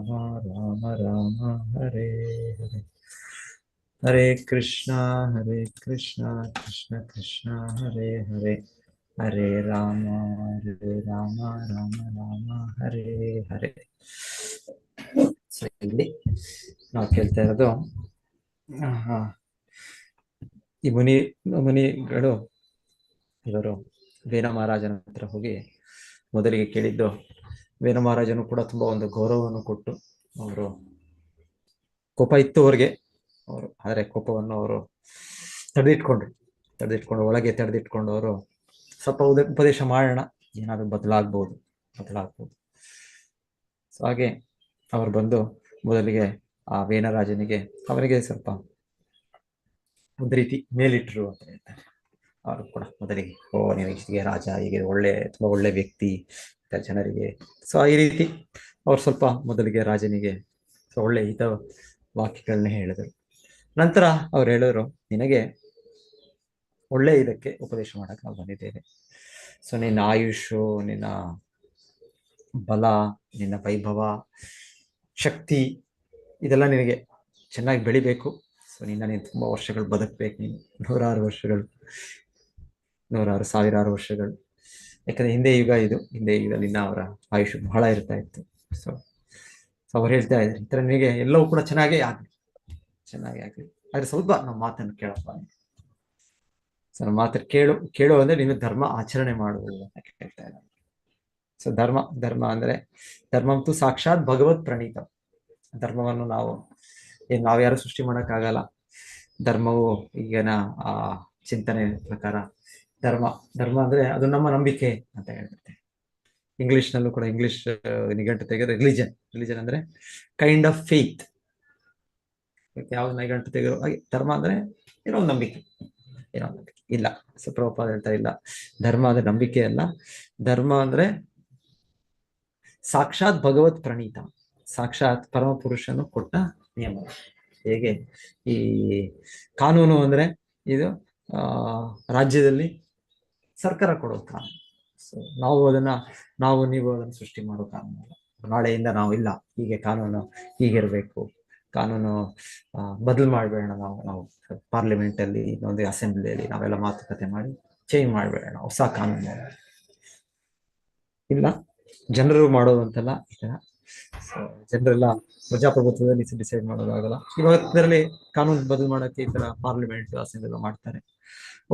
ರಾಮ ರಾಮ ರಾಮ ಹರೇ ಹರೇ ಹರೇ ಕೃಷ್ಣ ಕೃಷ್ಣ ಕೃಷ್ಣ ಹರೇ ಹರೇ ಹರೇ ರಾಮ ರಾಮ ರಾಮ ಹರೇ ಹರೇ. ಇಲ್ಲಿ ನಾವು ಕೇಳ್ತಾ ಇರೋದು ಈ ಮುನಿಗಳು ಇವರು ವೇದ ಮಹಾರಾಜನ ಹತ್ರ ಹೋಗಿ ಮೊದಲಿಗೆ ಕೇಳಿದ್ದು, ವೇದ ಮಹಾರಾಜನು ಕೂಡ ತುಂಬಾ ಒಂದು ಗೌರವವನ್ನು ಕೊಟ್ಟು, ಅವರು ಕೋಪ ಇತ್ತು ಅವ್ರಿಗೆ, ಆದರೆ ಕೋಪವನ್ನು ಅವರು ತಡೆದಿಟ್ಕೊಂಡು ಒಳಗೆ ತಡೆದಿಟ್ಕೊಂಡು ಅವರು ಸ್ವಲ್ಪ ಉಪದೇಶ ಮಾಡೋಣ, ಏನಾದ್ರು ಬದಲಾಗ್ಬೋದು. ಸೊ ಹಾಗೆ ಅವರು ಬಂದು ಮೊದಲಿಗೆ ಆ ವೇನರಾಜನಿಗೆ ಅವನಿಗೆ ಸ್ವಲ್ಪ ಒಂದು ರೀತಿ ಮೇಲಿಟ್ರು ಅಂತ ಹೇಳ್ತಾರೆ. ಅವರು ಕೂಡ ಮೊದಲಿಗೆ ಹೀಗೆ ರಾಜ, ಹೀಗೆ ತುಂಬಾ ಒಳ್ಳೆ ವ್ಯಕ್ತಿ ಜನರಿಗೆ. ಸೊ ಈ ರೀತಿ ಅವ್ರು ಸ್ವಲ್ಪ ಮೊದಲಿಗೆ ರಾಜನಿಗೆ ಒಳ್ಳೆ ಹಿತ ವಾಕ್ಯಗಳನ್ನ ಹೇಳಿದರು. ನಂತರ ಅವ್ರು ಹೇಳಿದ್ರು, ನಿನಗೆ ಒಳ್ಳೆ ಇದಕ್ಕೆ ಉಪದೇಶ ಮಾಡಕ್ಕೆ ನಾವು ಬಂದಿದ್ದೇವೆ. ಸೊ ನಿನ್ನ ಆಯುಷು, ನಿನ್ನ ಬಲ, ನಿನ್ನ ವೈಭವ, ಶಕ್ತಿ ಇದೆಲ್ಲ ನಿನಗೆ ಚೆನ್ನಾಗಿ ಬೆಳಿಬೇಕು. ಸೊ ನೀನು ತುಂಬಾ ವರ್ಷಗಳು ಬದುಕಬೇಕು, ನೀನು ನೂರಾರು ವರ್ಷಗಳು, ಸಾವಿರಾರು ವರ್ಷಗಳು. ಯಾಕಂದ್ರೆ ಹಿಂದೆ ಯುಗದಲ್ಲಿ ಅವರ ಆಯುಷ್ ಬಹಳ ಇರ್ತಾ ಇತ್ತು. ಸೊ ಅವ್ರು ಹೇಳ್ತಾ ಇದ್ರು, ಈ ತರ ನಿನಗೆ ಎಲ್ಲವೂ ಕೂಡ ಚೆನ್ನಾಗೇ ಆಗ್ಲಿ. ಆದ್ರೆ ಸ್ವಲ್ಪ ನಮ್ಮ ಮಾತನ್ನು ಕೇಳಪ್ಪ. ಸೊ ನಮ್ಮ ಮಾತನ್ನು ಕೇಳು ಅಂದ್ರೆ ನೀನು ಧರ್ಮ ಆಚರಣೆ ಮಾಡುವುದು ಅಂತ ಹೇಳ್ತಾ ಇದ್ದಾರೆ. ಸೊ ಧರ್ಮ ಅಂದ್ರೆ ಧರ್ಮಂತೂ ಸಾಕ್ಷಾತ್ ಭಗವತ್ ಪ್ರಣೀತ. ಧರ್ಮವನ್ನು ನಾವ್ಯಾರು ಸೃಷ್ಟಿ ಮಾಡಕ್ಕಾಗಲ್ಲ. ಧರ್ಮವು ಈಗಿನ ಆ ಚಿಂತನೆ ಪ್ರಕಾರ ಧರ್ಮ ಅಂದ್ರೆ ಅದು ನಮ್ಮ ನಂಬಿಕೆ ಅಂತ ಹೇಳ್ತಾರೆ. ಇಂಗ್ಲಿಷ್ನಲ್ಲೂ ಕೂಡ ಇಂಗ್ಲಿಷ್ ನಿಘಂಟು ತೆಗೆದ್ರೆ ರಿಲಿಜನ್ ಅಂದ್ರೆ ಕೈಂಡ್ ಆಫ್ ಫೇತ್. ಯಾವ ನಿಘಂಟು ತೆಗೆದ್ರು ಹಾಗೆ ಧರ್ಮ ಅಂದ್ರೆ ಏನೋ ಒಂದು ನಂಬಿಕೆ ಇಲ್ಲ. ಸೊ ಪ್ರಭುಪಾದ ಹೇಳ್ತಾ ಇಲ್ಲ, ಧರ್ಮ ಅಂದ್ರೆ ನಂಬಿಕೆ ಅಲ್ಲ, ಧರ್ಮ ಅಂದ್ರೆ ಸಾಕ್ಷಾತ್ ಭಗವತ್ ಪ್ರಣೀತ, ಸಾಕ್ಷಾತ್ ಪರಮ ಪುರುಷನು ಕೊಟ್ಟ ನಿಯಮ. ಹೇಗೆ ಈ ಕಾನೂನು ಅಂದ್ರೆ ಇದು ರಾಜ್ಯದಲ್ಲಿ ಸರ್ಕಾರ ಕೊಡೋ ಕಾನೂನು. ಸೊ ನೀವು ಅದನ್ನ ಸೃಷ್ಟಿ ಮಾಡೋ ಕಾನೂನು ಅಲ್ಲ. ನಾಳೆಯಿಂದ ನಾವು ಇಲ್ಲ, ಹೀಗೆ ಕಾನೂನು ಹೀಗಿರ್ಬೇಕು, ಕಾನೂನು ಬದಲು ಮಾಡಬೇಡ, ನಾವು ಪಾರ್ಲಿಮೆಂಟ್ ಅಲ್ಲಿ, ಇನ್ನೊಂದು ಅಸೆಂಬ್ಲಿಯಲ್ಲಿ ನಾವೆಲ್ಲ ಮಾತುಕತೆ ಮಾಡಿ ಚೇಂಜ್ ಮಾಡಬೇಡ, ಹೊಸ ಕಾನೂನು ಇಲ್ಲ. ಜನರು ಮಾಡೋದಂತಲ್ಲ ಈ ತರ ಜನರೆಲ್ಲ ಪ್ರಜಾಪ್ರಭುತ್ವದಲ್ಲಿ ಡಿಸೈಡ್ ಮಾಡೋದಾಗಲ್ಲ. ಇವತ್ತರಲ್ಲಿ ಕಾನೂನು ಬದಲು ಮಾಡೋಕ್ಕೆ ಈ ತರ ಪಾರ್ಲಿಮೆಂಟ್ ಅಸೆಂಬ್ಲಿ ಮಾಡ್ತಾರೆ.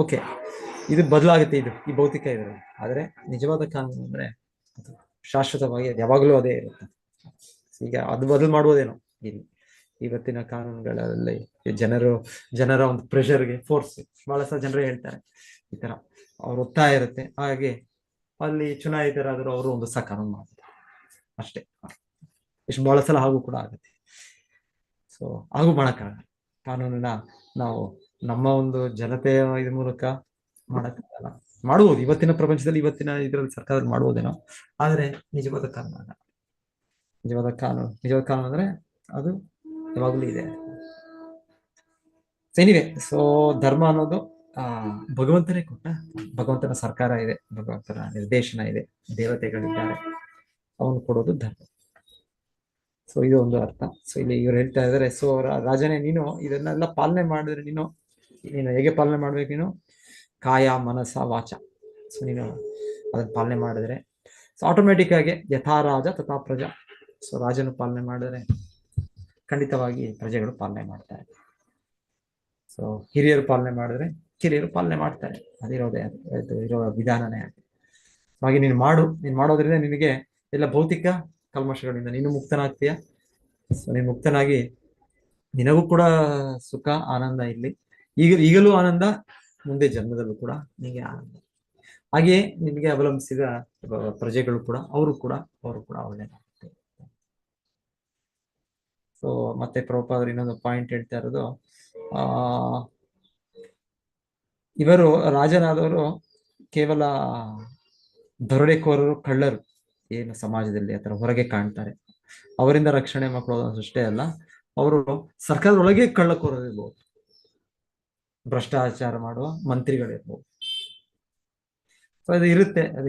ಓಕೆ, ಇದು ಬದಲಾಗುತ್ತೆ, ಈ ಭೌತಿಕ ಇದರಲ್ಲಿ. ಆದ್ರೆ ನಿಜವಾದ ಕಾನೂನು ಅಂದ್ರೆ ಅದು ಶಾಶ್ವತವಾಗಿ ಅದು ಯಾವಾಗಲೂ ಅದೇ ಇರುತ್ತೆ. ಈಗ ಅದು ಬದಲು ಮಾಡುವುದೇನೋ ಇವತ್ತಿನ ಕಾನೂನುಗಳಲ್ಲಿ ಜನರ ಒಂದು ಪ್ರೆಷರ್ಗೆ, ಫೋರ್ಸ್, ಬಹಳ ಸಹ ಜನರೇ ಹೇಳ್ತಾರೆ ಈ ತರ ಅವ್ರ ಒತ್ತಾಯ ಇರುತ್ತೆ. ಹಾಗೆ ಅಲ್ಲಿ ಚುನಾಯಿತರಾದರೂ ಅವರು ಒಂದು ಸಹ ಕಾನೂನು ಮಾಡ್ತಾರೆ ಅಷ್ಟೇ. ಬಹಳ ಸಲ ಹಾಗೂ ಕೂಡ ಆಗುತ್ತೆ. ಸೊ ಹಾಗೂ ಮಾಡಕ್ಕಾಗಲ್ಲ. ಕಾನೂನನ್ನ ನಾವು ನಮ್ಮ ಒಂದು ಜನತೆಯ ಇದ್ರ ಮೂಲಕ ಮಾಡಕ್ಕಾಗಲ್ಲ. ಮಾಡುವುದು ಇವತ್ತಿನ ಪ್ರಪಂಚದಲ್ಲಿ, ಇವತ್ತಿನ ಇದರಲ್ಲಿ ಸರ್ಕಾರದಲ್ಲಿ ಮಾಡುವುದೇನೋ, ಆದ್ರೆ ನಿಜವಾದ ಕಾನೂನು ಅಲ್ಲ. ನಿಜವಾದ ಕಾನೂನು ಅಂದ್ರೆ ಅದು ಯಾವಾಗಲೂ ಇದೆ. ಸೊ ಧರ್ಮ ಅನ್ನೋದು ಭಗವಂತನೇ ಕೊಟ್ಟ, ಭಗವಂತನ ಸರ್ಕಾರ ಇದೆ, ಭಗವಂತನ ನಿರ್ದೇಶನ ಇದೆ, ದೇವತೆಗಳಿದ್ದಾರೆ, ಅವನು ಕೊಡೋದು ಧರ್ಮ. ಸೊ ಇದು ಒಂದು ಅರ್ಥ. ಸೊ ಇಲ್ಲಿ ಇವ್ರು ಹೇಳ್ತಾ ಇದ್ದಾರೆ, ಸೊ ರಾಜನೇ, ನೀನು ಇದನ್ನೆಲ್ಲ ಪಾಲನೆ ಮಾಡಿದ್ರೆ ನೀನು ಹೇಗೆ ಪಾಲನೆ ಮಾಡ್ಬೇಕು? ನೀನು ಕಾಯ, ಮನಸ, ವಾಚ. ಸೊ ನೀನು ಅದನ್ನ ಪಾಲನೆ ಮಾಡಿದ್ರೆ ಸೊ ಆಟೋಮೆಟಿಕ್ ಆಗಿ ಯಥಾ ರಾಜ ತಥಾ ಪ್ರಜಾ. ಸೊ ರಾಜನು ಪಾಲನೆ ಮಾಡಿದ್ರೆ ಖಂಡಿತವಾಗಿ ಪ್ರಜೆಗಳು ಪಾಲನೆ ಮಾಡ್ತಾರೆ. ಸೊ ಹಿರಿಯರು ಪಾಲನೆ ಮಾಡಿದ್ರೆ ಕಿರಿಯರು ಪಾಲನೆ ಮಾಡ್ತಾರೆ. ಇರೋ ವಿಧಾನನೇ ಆಗಿದೆ. ಹಾಗೆ ನೀನು ಮಾಡೋದ್ರಿಂದ ನಿನಗೆ ಎಲ್ಲ ಭೌತಿಕ ಕಲ್ಮಶಗಳಿಂದ ನೀನು ಮುಕ್ತನಾಗ್ತೀಯ. ಸೊ ನೀನು ಮುಕ್ತನಾಗಿ ನಿನಗೂ ಕೂಡ ಸುಖ, ಆನಂದ ಇಲ್ಲಿ ಈಗಲೂ ಆನಂದ, ಮುಂದೆ ಜನ್ಮದಲ್ಲೂ ಕೂಡ ನಿನಗೆ ಆನಂದ. ಹಾಗೆಯೇ ನಿನಗೆ ಅವಲಂಬಿಸಿದ ಪ್ರಜೆಗಳು ಕೂಡ ಅವರು ಕೂಡ ಒಳ್ಳೆಯದಾಗ್ತದೆ. ಸೊ ಮತ್ತೆ ಪ್ರಭುಪಾದರು ಇನ್ನೊಂದು ಪಾಯಿಂಟ್ ಹೇಳ್ತಾ ಇರೋದು, ಇವರು ರಾಜನಾದವರು ಕೇವಲ ದರೋಡೆಕೋರರು, ಕಳ್ಳರು ಏನು ಸಮಾಜದಲ್ಲಿ ಅಥವಾ ಹೊರಗೆ ಕಾಣ್ತಾರೆ, ಅವರಿಂದ ರಕ್ಷಣೆ ಮಾಡ್ಕೊಳ್ಳೋದು ಅಷ್ಟೇ ಅಲ್ಲ, ಅವರು ಸರ್ಕಾರದೊಳಗೆ ಕಳ್ಳಕೋರರು ಇರ್ಬೋದು, ಭ್ರಷ್ಟಾಚಾರ ಮಾಡುವ ಮಂತ್ರಿಗಳಿರ್ಬೋದು. ಸೊ ಅದು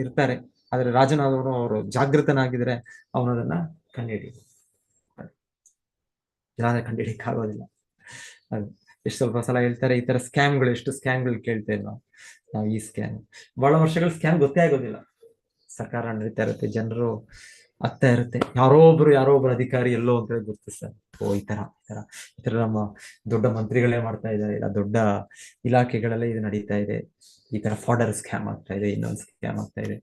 ಇರ್ತಾರೆ. ಆದ್ರೆ ರಾಜನಾದವರು ಅವರು ಜಾಗೃತನಾಗಿದ್ರೆ ಅವನದನ್ನ ಕಂಡುಹಿಡಿಯಬಹುದು. ಇಲ್ಲಾಂದ್ರೆ ಕಂಡುಹಿಡಿಯಕ್ಕೆ ಆಗೋದಿಲ್ಲ. ಅದು ಎಷ್ಟು ಸ್ವಲ್ಪ ಸಲ ಹೇಳ್ತಾರೆ, ಈ ತರ ಸ್ಕ್ಯಾಮ್ಗಳು, ಎಷ್ಟು ಸ್ಕ್ಯಾಮ್ಗಳು ಕೇಳ್ತೇವೆ ನಾವು ಈ ಸ್ಕ್ಯಾಮ್, ಬಹಳ ವರ್ಷಗಳ ಸ್ಕ್ಯಾಮ್ ಗೊತ್ತೇ ಆಗೋದಿಲ್ಲ. ಸರ್ಕಾರ ನಡೀತಾ ಇರುತ್ತೆ, ಜನರು ಆಗ್ತಾ ಇರುತ್ತೆ, ಯಾರೋ ಒಬ್ರು ಅಧಿಕಾರಿ ಎಲ್ಲೋ ಅಂತ ಹೇಳಿ ಗುರುತಿಸ್ತಾರೆ. ಓ ಈ ತರ ನಮ್ಮ ದೊಡ್ಡ ಮಂತ್ರಿಗಳೇ ಮಾಡ್ತಾ ಇದ್ದಾರೆ, ಇಲ್ಲ ದೊಡ್ಡ ಇಲಾಖೆಗಳಲ್ಲೇ ಇದು ನಡೀತಾ ಇದೆ, ಈ ತರ ಫಾರ್ಡರ್ ಸ್ಕ್ಯಾಮ್ ಆಗ್ತಾ ಇದೆ, ಇನ್ನೊಂದು ಸ್ಕ್ಯಾಮ್ ಆಗ್ತಾ ಇದೆ,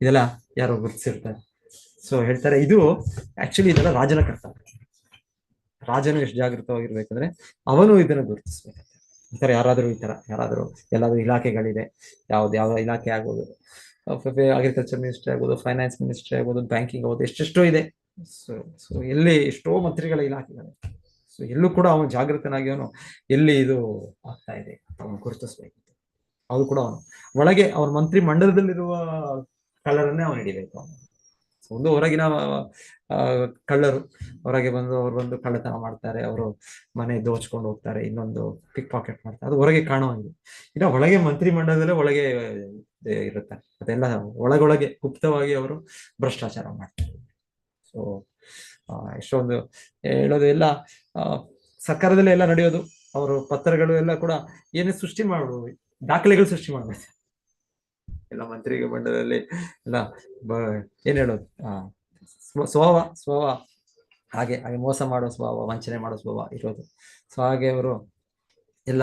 ಇದೆಲ್ಲ ಯಾರೋ ಗುರುತಿಸಿರ್ತಾರೆ. ಸೊ ಹೇಳ್ತಾರೆ, ಇದು ಆಕ್ಚುಲಿ ಇದೆಲ್ಲ ರಾಜನ ಕರ್ತವ್ಯ. ರಾಜನು ಎಷ್ಟು ಜಾಗೃತವಾಗಿರ್ಬೇಕಂದ್ರೆ ಅವನು ಇದನ್ನು ಗುರುತಿಸ್ಬೇಕು. ಯಾರಾದ್ರೂ ಎಲ್ಲಾದ್ರೂ ಇಲಾಖೆಗಳಿದೆ, ಯಾವ ಇಲಾಖೆ ಆಗ್ಬೋದು, ಅಗ್ರಿಕಲ್ಚರ್ ಮಿನಿಸ್ಟ್ರಿ ಆಗ್ಬೋದು, ಫೈನಾನ್ಸ್ ಮಿನಿಸ್ಟ್ರಿ ಆಗ್ಬೋದು, ಬ್ಯಾಂಕಿಂಗ್ ಆಗ್ಬೋದು, ಎಷ್ಟೆಷ್ಟೋ ಇದೆ. ಸೊ ಎಲ್ಲಿ ಎಷ್ಟೋ ಮಂತ್ರಿಗಳ ಇಲಾಖೆಗಳಿದೆ. ಸೊ ಎಲ್ಲೂ ಕೂಡ ಅವನು ಜಾಗೃತನಾಗಿ ಅವನು ಎಲ್ಲಿ ಇದು ಆಗ್ತಾ ಇದೆ ಅವನು ಗುರುತಿಸ್ಬೇಕು. ಅದು ಕೂಡ ಅವನು ಒಳಗೆ ಅವನ ಮಂತ್ರಿ ಮಂಡಲದಲ್ಲಿರುವ ಕಳ್ಳರನ್ನೇ ಅವನು ಹಿಡಿಬೇಕು. ಒಂದು ಹೊರಗಿನ ಕಳ್ಳರು ಹೊರಗೆ ಅವ್ರು ಬಂದು ಕಳ್ಳತನ ಮಾಡ್ತಾರೆ, ಅವರು ಮನೆ ದೋಚ್ಕೊಂಡು ಹೋಗ್ತಾರೆ, ಇನ್ನೊಂದು ಪಿಕ್ ಪಾಕೆಟ್ ಮಾಡ್ತಾರೆ, ಅದು ಹೊರಗೆ ಕಾಣುವಂಗೆ. ಇನ್ನು ಒಳಗೆ ಮಂತ್ರಿ ಮಂಡಲದಲ್ಲೇ ಒಳಗೆ ಇರುತ್ತೆ, ಅದೆಲ್ಲ ಒಳಗೊಳಗೆ ಗುಪ್ತವಾಗಿ ಅವರು ಭ್ರಷ್ಟಾಚಾರ ಮಾಡ್ತಾರೆ. ಸೊ ಎಷ್ಟೊಂದು ಹೇಳೋದು ಎಲ್ಲ ಸರ್ಕಾರದಲ್ಲೇ ಎಲ್ಲ ನಡೆಯೋದು. ಅವರು ಪತ್ರಗಳು ಎಲ್ಲ ಕೂಡ ಏನೇ ಸೃಷ್ಟಿ ಮಾಡುವುದು, ದಾಖಲೆಗಳು ಸೃಷ್ಟಿ ಮಾಡ್ಬೇಕು ಎಲ್ಲ ಮಂತ್ರಿ ಮಂಡಲದಲ್ಲಿ ಎಲ್ಲ. ಏನ್ ಹೇಳೋದು, ಸ್ವಭಾವ ಹಾಗೆ ಮೋಸ ಮಾಡೋ ಸ್ವಭಾವ, ವಂಚನೆ ಮಾಡೋ ಸ್ವಭಾವ ಇರೋದು. ಸೊ ಹಾಗೆ ಅವರು ಎಲ್ಲ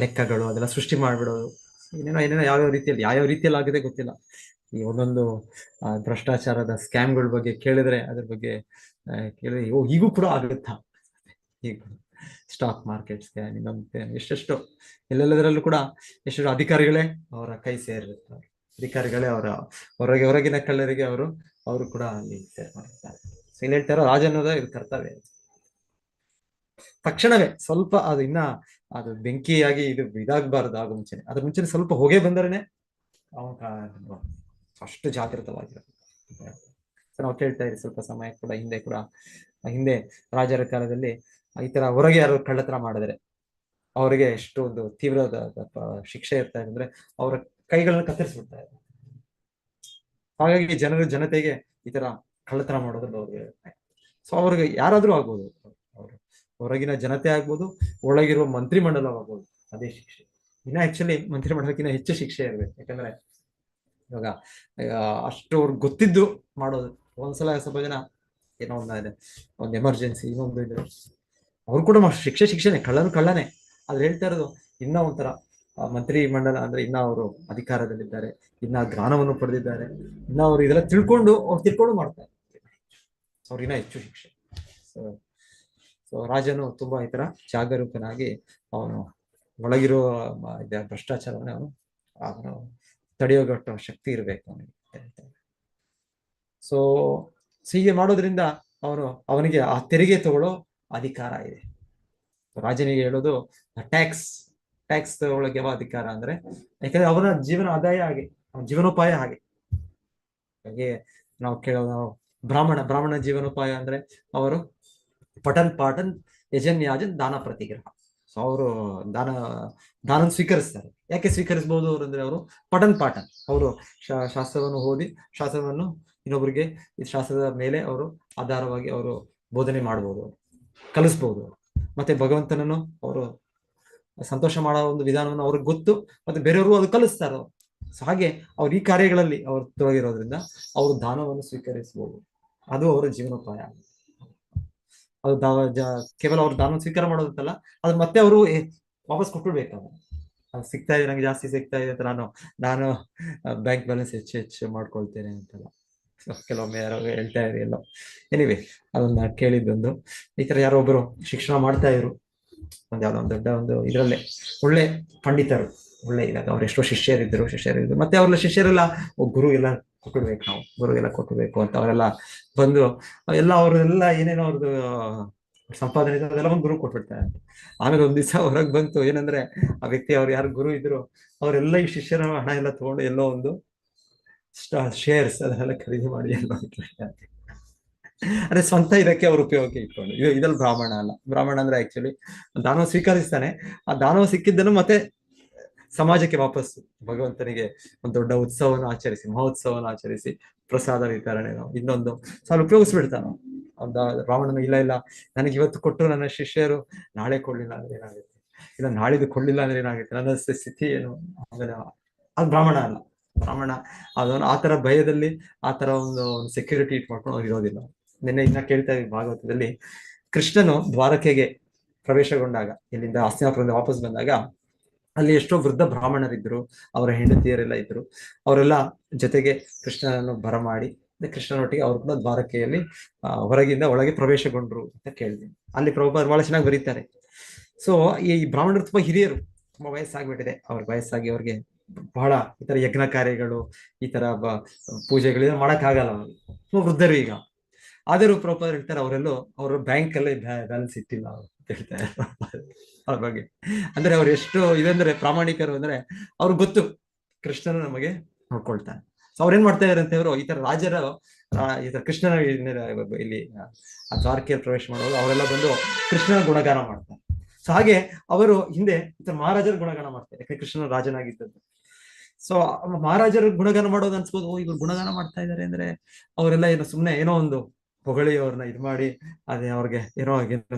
ಲೆಕ್ಕಗಳು ಅದೆಲ್ಲ ಸೃಷ್ಟಿ ಮಾಡ್ಬಿಡೋದು. ಏನೇನೋ ಯಾವ್ಯಾವ ರೀತಿಯಲ್ಲಿ ಆಗಿದೆ ಗೊತ್ತಿಲ್ಲ. ಈ ಒಂದೊಂದು ಭ್ರಷ್ಟಾಚಾರದ ಸ್ಕ್ಯಾಮ್ಗಳ ಬಗ್ಗೆ ಕೇಳಿದ್ರೆ ಅದ್ರ ಬಗ್ಗೆ ಕೇಳಿದ್ರೆ ಈಗೂ ಕೂಡ ಆಗುತ್ತಾ, ಈಗ ಸ್ಟಾಕ್ ಮಾರ್ಕೆಟ್ ಸ್ಕ್ಯಾಮ್, ಇನ್ನೊಂದು ಎಷ್ಟೆಷ್ಟು ಎಲ್ಲೆಲ್ಲದರಲ್ಲೂ ಕೂಡ ಎಷ್ಟೆಷ್ಟು ಅಧಿಕಾರಿಗಳೇ ಅವರ ಕೈ ಸೇರಿರ್ತಾರೆ. ಅಧಿಕಾರಿಗಳೇ ಹೊರಗಿನ ಕಳ್ಳರಿಗೆ ಅವರು ಕೂಡ ಅಲ್ಲಿ ಸೇರ್ಕೊಂಡಿರ್ತಾರೆ. ಇಲ್ಲಿ ಹೇಳ್ತಾರೋ ರಾಜನ್ನೋದ ಇದು ಕರ್ತವ್ಯ. ತಕ್ಷಣವೇ ಸ್ವಲ್ಪ ಅದು ಬೆಂಕಿಯಾಗಿ ಇದು ಇದಾಗಬಾರ್ದು, ಆಗ ಮುಂಚೆನೆ ಅದ್ರ ಮುಂಚೆನೆ ಸ್ವಲ್ಪ ಹೊಗೆ ಬಂದರೇನೆ ಅವನು ಅಷ್ಟು ಜಾಗೃತವಾಗಿರೋದು. ನಾವು ಕೇಳ್ತಾ ಇದ್ದೀವಿ ಸ್ವಲ್ಪ ಸಮಯ ಕೂಡ ಹಿಂದೆ ರಾಜರ ಕಾಲದಲ್ಲಿ ಈ ತರ ಹೊರಗೆ ಯಾರು ಕಳ್ಳತನ ಮಾಡಿದ್ರೆ ಅವರಿಗೆ ಎಷ್ಟು ಒಂದು ತೀವ್ರವಾದ ಶಿಕ್ಷೆ ಇರ್ತಾ ಇದೆ ಅಂದ್ರೆ ಅವರ ಕೈಗಳನ್ನ ಕತ್ತರಿಸ್ಬಿಡ್ತಾ ಇದೆ. ಹಾಗಾಗಿ ಜನತೆಗೆ ಈ ತರ ಕಳ್ಳತನ ಮಾಡೋದ್ರಲ್ಲಿ ಅವ್ರಿಗೆ, ಸೊ ಅವ್ರಿಗೆ ಯಾರಾದ್ರೂ ಆಗ್ಬೋದು, ಅವರು ಹೊರಗಿನ ಜನತೆ ಆಗ್ಬೋದು, ಒಳಗಿರುವ ಮಂತ್ರಿ ಮಂಡಲವಾಗ್ಬೋದು, ಅದೇ ಶಿಕ್ಷೆ. ಆಕ್ಚುಲಿ ಮಂತ್ರಿ ಮಂಡಲಕ್ಕಿಂತ ಹೆಚ್ಚು ಶಿಕ್ಷೆ ಇರ್ಬೇಕು. ಯಾಕಂದ್ರೆ ಇವಾಗ ಅಷ್ಟು ಅವ್ರಿಗೆ ಗೊತ್ತಿದ್ದು ಮಾಡೋದು. ಒಂದ್ಸಲ ಸ್ವಲ್ಪ ಜನ ಏನೋ ಒಂದು ಎಮರ್ಜೆನ್ಸಿ ಇನ್ನೊಂದು ಇದೆ, ಅವ್ರು ಕೂಡ ಶಿಕ್ಷೆನೆ, ಕಳ್ಳನೇ. ಆದ್ರೆ ಹೇಳ್ತಾ ಇರೋದು ಇನ್ನ ಒಂಥರ ಮಂತ್ರಿ ಮಂಡಲ ಅಂದ್ರೆ ಇನ್ನ ಅವರು ಅಧಿಕಾರದಲ್ಲಿದ್ದಾರೆ, ಇನ್ನ ಜ್ಞಾನವನ್ನು ಪಡೆದಿದ್ದಾರೆ, ಇನ್ನ ಅವರು ಇದೆಲ್ಲ ತಿಳ್ಕೊಂಡು ಮಾಡ್ತಾರೆ, ಅವ್ರಿಗಿನ್ನ ಹೆಚ್ಚು ಶಿಕ್ಷೆ. ಸೊ ರಾಜನು ತುಂಬಾ ಈ ತರ ಜಾಗರೂಕನಾಗಿ ಅವನು ಒಳಗಿರುವ ಭ್ರಷ್ಟಾಚಾರವನ್ನ ಅವನು ತಡೆಯೋಗಟ್ಟ ಶಕ್ತಿ ಇರ್ಬೇಕು ಅವನಿಗೆ. ಸೊ ಹೀಗೆ ಮಾಡೋದ್ರಿಂದ ಅವನಿಗೆ ಆ ತೆರಿಗೆ ತಗೊಳ್ಳೋ ಅಧಿಕಾರ ಇದೆ. ರಾಜನಿಗೆ ಹೇಳೋದು ಟ್ಯಾಕ್ಸ್ ತಗೊಳ್ಳೋಕೆ ಯಾವ ಅಧಿಕಾರ ಅಂದ್ರೆ, ಯಾಕಂದ್ರೆ ಅವನ ಜೀವನ ಆದಾಯ ಹಾಗೆ, ಅವನ ಜೀವನೋಪಾಯ ಹಾಗೆ ನಾವು ಕೇಳೋದು ಬ್ರಾಹ್ಮಣ ಜೀವನೋಪಾಯ ಅಂದ್ರೆ ಅವರು ಪಠನ್ ಪಾಠನ್ ಯಜನ್ ದಾನ ಪ್ರತಿಗ್ರಹ. ಸೊ ಅವರು ದಾನ ಸ್ವೀಕರಿಸ್ತಾರೆ. ಯಾಕೆ ಸ್ವೀಕರಿಸಬಹುದು ಅಂದ್ರೆ ಅವರು ಪಠನ್ ಪಾಠನ್, ಅವರು ಶಾಸ್ತ್ರವನ್ನು ಓದಿ ಶಾಸ್ತ್ರವನ್ನು ಇನ್ನೊಬ್ಬರಿಗೆ ಈ ಶಾಸ್ತ್ರದ ಮೇಲೆ ಅವರು ಆಧಾರವಾಗಿ ಅವರು ಬೋಧನೆ ಮಾಡಬಹುದು, ಕಲಿಸ್ಬಹುದು. ಮತ್ತೆ ಭಗವಂತನನ್ನು ಅವರು ಸಂತೋಷ ಮಾಡೋ ಒಂದು ವಿಧಾನವನ್ನು ಅವ್ರಿಗೆ ಗೊತ್ತು, ಮತ್ತೆ ಬೇರೆಯವರು ಅದು ಕಲಿಸ್ತಾರೆ. ಸೊ ಹಾಗೆ ಅವ್ರು ಈ ಕಾರ್ಯಗಳಲ್ಲಿ ಅವ್ರು ತೊಡಗಿರೋದ್ರಿಂದ ಅವರು ದಾನವನ್ನು ಸ್ವೀಕರಿಸಬಹುದು. ಅದು ಅವರ ಜೀವನೋಪಾಯ. ಅದು ಕೇವಲ ಅವ್ರು ದಾನ ಸ್ವೀಕಾರ ಮಾಡೋದಂತಲ್ಲ, ಅದು ಮತ್ತೆ ಅವರು ವಾಪಸ್ ಕೊಟ್ಬಿಡ್ಬೇಕಾದ್ರೆ, ಅದು ಸಿಗ್ತಾ ಇದೆ ನಂಗೆ ಜಾಸ್ತಿ ಸಿಗ್ತಾ ಇದೆ ಅಂತ ನಾನು ಬ್ಯಾಂಕ್ ಬ್ಯಾಲೆನ್ಸ್ ಹೆಚ್ಚು ಮಾಡ್ಕೊಳ್ತೇನೆ ಅಂತೆಲ್ಲ ಕೆಲವೊಮ್ಮೆ ಯಾರೋ ಹೇಳ್ತಾ ಇರಿ ಎಲ್ಲೋ. ಎನಿವೆ ಅದನ್ನ ಕೇಳಿದ್ದೊಂದು, ಈ ತರ ಯಾರೋ ಒಬ್ರು ಶಿಕ್ಷಣ ಮಾಡ್ತಾ ಇದ್ರು ಯಾವ್ದೋ ಒಂದು ದೊಡ್ಡ ಇದರಲ್ಲೇ ಒಳ್ಳೆ ಪಂಡಿತರು, ಒಳ್ಳೆ ಇದಾಗ ಅವ್ರು ಎಷ್ಟೋ ಶಿಷ್ಯರಿದ್ರು. ಮತ್ತೆ ಅವ್ರ ಶಿಷ್ಯರೆಲ್ಲ ಗುರುಗೆಲ್ಲ ಕೊಟ್ಟಬೇಕು ಅಂತ ಅವರೆಲ್ಲ ಬಂದು ಅವ್ರದೆಲ್ಲ ಏನೇನೋ ಅವ್ರದ್ದು ಸಂಪಾದನೆ ಇದೆ ಅದೆಲ್ಲ ಒಂದು ಗುರು ಕೊಟ್ಬಿಡ್ತಾರೆ. ಆಮೇಲೆ ಒಂದ್ ದಿವಸ ಹೊರಗೆ ಬಂತು ಏನಂದ್ರೆ, ಆ ವ್ಯಕ್ತಿ ಅವ್ರು ಯಾರು ಗುರು ಇದ್ರು ಅವರೆಲ್ಲ ಈ ಶಿಷ್ಯರ ಹಣ ಎಲ್ಲ ತಗೊಂಡು ಎಲ್ಲೋ ಒಂದು ಶೇರ್ಸ್ ಅದನ್ನೆಲ್ಲ ಖರೀದಿ ಮಾಡಿ ಎಲ್ಲೋ ಇಟ್ಬಿಡ್ತಾರೆ. ಅದೇ ಸ್ವಂತ ಇದಕ್ಕೆ ಅವ್ರ ಉಪಯೋಗಕ್ಕೆ ಇಟ್ಕೊಂಡು. ಇದ್ರಲ್ಲಿ ಬ್ರಾಹ್ಮಣ ಅಲ್ಲ. ಬ್ರಾಹ್ಮಣ ಅಂದ್ರೆ ಆಕ್ಚುಲಿ ದಾನವ ಸ್ವೀಕರಿಸ್ತಾನೆ, ಆ ದಾನವ ಸಿಕ್ಕಿದ್ದನ್ನು ಮತ್ತೆ ಸಮಾಜಕ್ಕೆ ವಾಪಸ್ಸು ಭಗವಂತನಿಗೆ ಒಂದು ದೊಡ್ಡ ಉತ್ಸವವನ್ನು ಆಚರಿಸಿ, ಮಹೋತ್ಸವವನ್ನು ಆಚರಿಸಿ, ಪ್ರಸಾದ ವಿತರಣೆ ಇನ್ನೊಂದು ಸಾಲ ಉಪಯೋಗಿಸ್ಬಿಡ್ತಾನ ರಾವಣನು ಇಲ್ಲ ಇಲ್ಲ, ನನಗೆ ಇವತ್ತು ಕೊಟ್ಟು ನನ್ನ ಶಿಷ್ಯರು ನಾಳೆ ಕೊಡ್ಲಿಲ್ಲ ಅಂದ್ರೆ ಏನಾಗುತ್ತೆ, ಇಲ್ಲ ನಾಳಿದ್ದು ಕೊಡ್ಲಿಲ್ಲ ಅಂದ್ರೆ ಏನಾಗುತ್ತೆ, ನನ್ನ ಸ್ಥಿತಿ ಏನು. ಆಮೇಲೆ ಅದು ಬ್ರಾಹ್ಮಣ ಅಲ್ಲ. ಬ್ರಾಹ್ಮಣ ಅದನ್ನು ಆತರ ಭಯದಲ್ಲಿ ಆತರ ಒಂದು ಸೆಕ್ಯೂರಿಟಿ ಇಟ್ಕೊಂಡು ಅವ್ರು ಇರೋದಿಲ್ಲ. ನಿನ್ನೆ ಇನ್ನ ಕೇಳ್ತಾ ಇದ್ವಿ ಭಾಗವತದಲ್ಲಿ, ಕೃಷ್ಣನು ದ್ವಾರಕೆಗೆ ಪ್ರವೇಶಗೊಂಡಾಗ, ಇಲ್ಲಿಂದ ಹಸ್ತಿನಾಪುರದಿಂದ ವಾಪಸ್ ಬಂದಾಗ ಅಲ್ಲಿ ಎಷ್ಟೋ ವೃದ್ಧ ಬ್ರಾಹ್ಮಣರಿದ್ರು, ಅವರ ಹೆಂಡತಿಯರೆಲ್ಲ ಇದ್ರು. ಅವರೆಲ್ಲ ಜೊತೆಗೆ ಕೃಷ್ಣನನ್ನು ಬರಮಾಡಿ ಕೃಷ್ಣನೊಟ್ಟಿಗೆ ಅವ್ರು ಕೂಡ ದ್ವಾರಕೆಯಲ್ಲಿ ಹೊರಗಿಂದ ಒಳಗೆ ಪ್ರವೇಶಗೊಂಡ್ರು ಅಂತ ಕೇಳಿದ್ವಿ. ಅಲ್ಲಿ ಪ್ರಭುಪಾದರು ಬಹಳ ಚೆನ್ನಾಗಿ ಬರೀತಾರೆ. ಸೊ ಈ ಬ್ರಾಹ್ಮಣರು ತುಂಬಾ ಹಿರಿಯರು, ತುಂಬಾ ವಯಸ್ಸಾಗ್ಬಿಟ್ಟಿದೆ, ಅವ್ರ ವಯಸ್ಸಾಗಿ ಅವ್ರಿಗೆ ಬಹಳ ಈ ತರ ಯಜ್ಞ ಕಾರ್ಯಗಳು, ಈ ತರ ಪೂಜೆಗಳು ಮಾಡಕ್ ಆಗಲ್ಲ, ಅವ್ರಿಗೆ ತುಂಬಾ ವೃದ್ಧರು ಈಗ. ಆದರೂ ಪ್ರಭುಪಾದರು ಹೇಳ್ತಾರೆ ಅವರೆಲ್ಲೋ ಅವ್ರ ಬ್ಯಾಂಕ್ ಅಲ್ಲೇ ಬ್ಯಾಲೆನ್ಸ್ ಇಟ್ಟಿಲ್ಲ ಅವ್ರು ಅಂತ ಹೇಳ್ತಾರೆ ಅವ್ರ ಬಗ್ಗೆ. ಅಂದ್ರೆ ಅವ್ರು ಎಷ್ಟು ಇದಂದ್ರೆ ಪ್ರಾಮಾಣಿಕರು ಅಂದ್ರೆ ಅವ್ರಿಗೆ ಗೊತ್ತು ಕೃಷ್ಣನು ನಮಗೆ ನೋಡ್ಕೊಳ್ತಾನೆ. ಸೊ ಅವ್ರೇನ್ ಮಾಡ್ತಾ ಇದಾರೆ ಅಂತ ಈ ತರ ರಾಜರ ಈ ತರ ಕೃಷ್ಣನ ಇಲ್ಲಿ ಆ ದ್ವಾರಕೆಯಲ್ಲಿ ಪ್ರವೇಶ ಮಾಡೋದು ಅವರೆಲ್ಲ ಬಂದು ಕೃಷ್ಣನ ಗುಣಗಾನ ಮಾಡ್ತಾರೆ. ಸೊ ಹಾಗೆ ಅವರು ಹಿಂದೆ ಈ ತರ ಮಹಾರಾಜರ ಗುಣಗಾನ ಮಾಡ್ತಾರೆ, ಯಾಕಂದ್ರೆ ಕೃಷ್ಣನ ರಾಜನಾಗಿದ್ದದ್ದು. ಸೊ ಮಹಾರಾಜರ ಗುಣಗಾನ ಮಾಡೋದು ಅನ್ಸ್ಬೋದು, ಇವ್ರು ಗುಣಗಾನ ಮಾಡ್ತಾ ಇದಾರೆ ಅಂದ್ರೆ ಅವರೆಲ್ಲ ಏನೋ ಸುಮ್ನೆ ಏನೋ ಒಂದು ಹೊಗಳಿ ಅವ್ರನ್ನ ಇದು ಮಾಡಿ ಅದೇ ಅವ್ರಿಗೆ ಏನೋ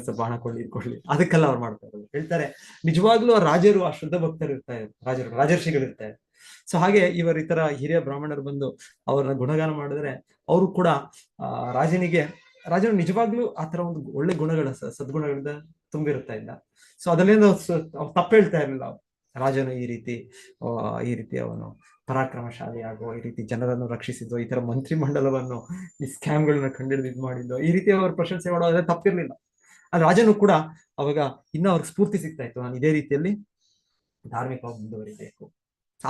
ಸ್ವಲ್ಪ ಹಣ ಕೊಡ್ಲಿ ಇದ್ಕೊಡ್ಲಿ ಅದಕ್ಕೆಲ್ಲ ಅವ್ರು ಮಾಡ್ತಾ ಇರೋದು. ಹೇಳ್ತಾರೆ ನಿಜವಾಗ್ಲೂ ಆ ರಾಜರು ಆ ಶುದ್ಧ ಭಕ್ತರು ಇರ್ತಾರೆ, ರಾಜರ್ಷಿಗಳು ಇರ್ತಾರೆ. ಸೊ ಹಾಗೆ ಇವರು ಈ ತರ ಹಿರಿಯ ಬ್ರಾಹ್ಮಣರು ಬಂದು ಅವ್ರನ್ನ ಗುಣಗಾನ ಮಾಡಿದ್ರೆ ಅವರು ಕೂಡ ರಾಜನು ನಿಜವಾಗ್ಲೂ ಆ ತರ ಒಂದು ಒಳ್ಳೆ ಗುಣಗಳ ಸದ್ಗುಣಗಳಿಂದ ತುಂಬಿರುತ್ತಾ ಇದ್ದ. ಸೊ ಅದರಿಂದ ತಪ್ಪು ಹೇಳ್ತಾ ಇರಲಿಲ್ಲ. ರಾಜನು ಈ ರೀತಿ ಅವನು ಪರಾಕ್ರಮಶಾಲಿ ಆಗೋ, ಈ ರೀತಿ ಜನರನ್ನು ರಕ್ಷಿಸಿದ್ದು, ಈ ತರ ಮಂತ್ರಿ ಮಂಡಲವನ್ನು ಈ ಸ್ಕ್ಯಾಮ್ಗಳನ್ನ ಕಂಡಿಡಿದು ಇದು ಮಾಡಿದ್ದು, ಈ ರೀತಿ ಅವ್ರ ಪ್ರಶಂಸೆ ಮಾಡೋದ್ರೆ ತಪ್ಪಿರ್ಲಿಲ್ಲ. ಆದ್ರೆ ರಾಜನು ಕೂಡ ಅವಾಗ ಇನ್ನೂ ಅವ್ರಿಗೆ ಸ್ಫೂರ್ತಿ ಸಿಗ್ತಾ ಇತ್ತು, ನಾನು ಇದೇ ರೀತಿಯಲ್ಲಿ ಧಾರ್ಮಿಕವಾಗಿ ಮುಂದುವರಿಬೇಕು.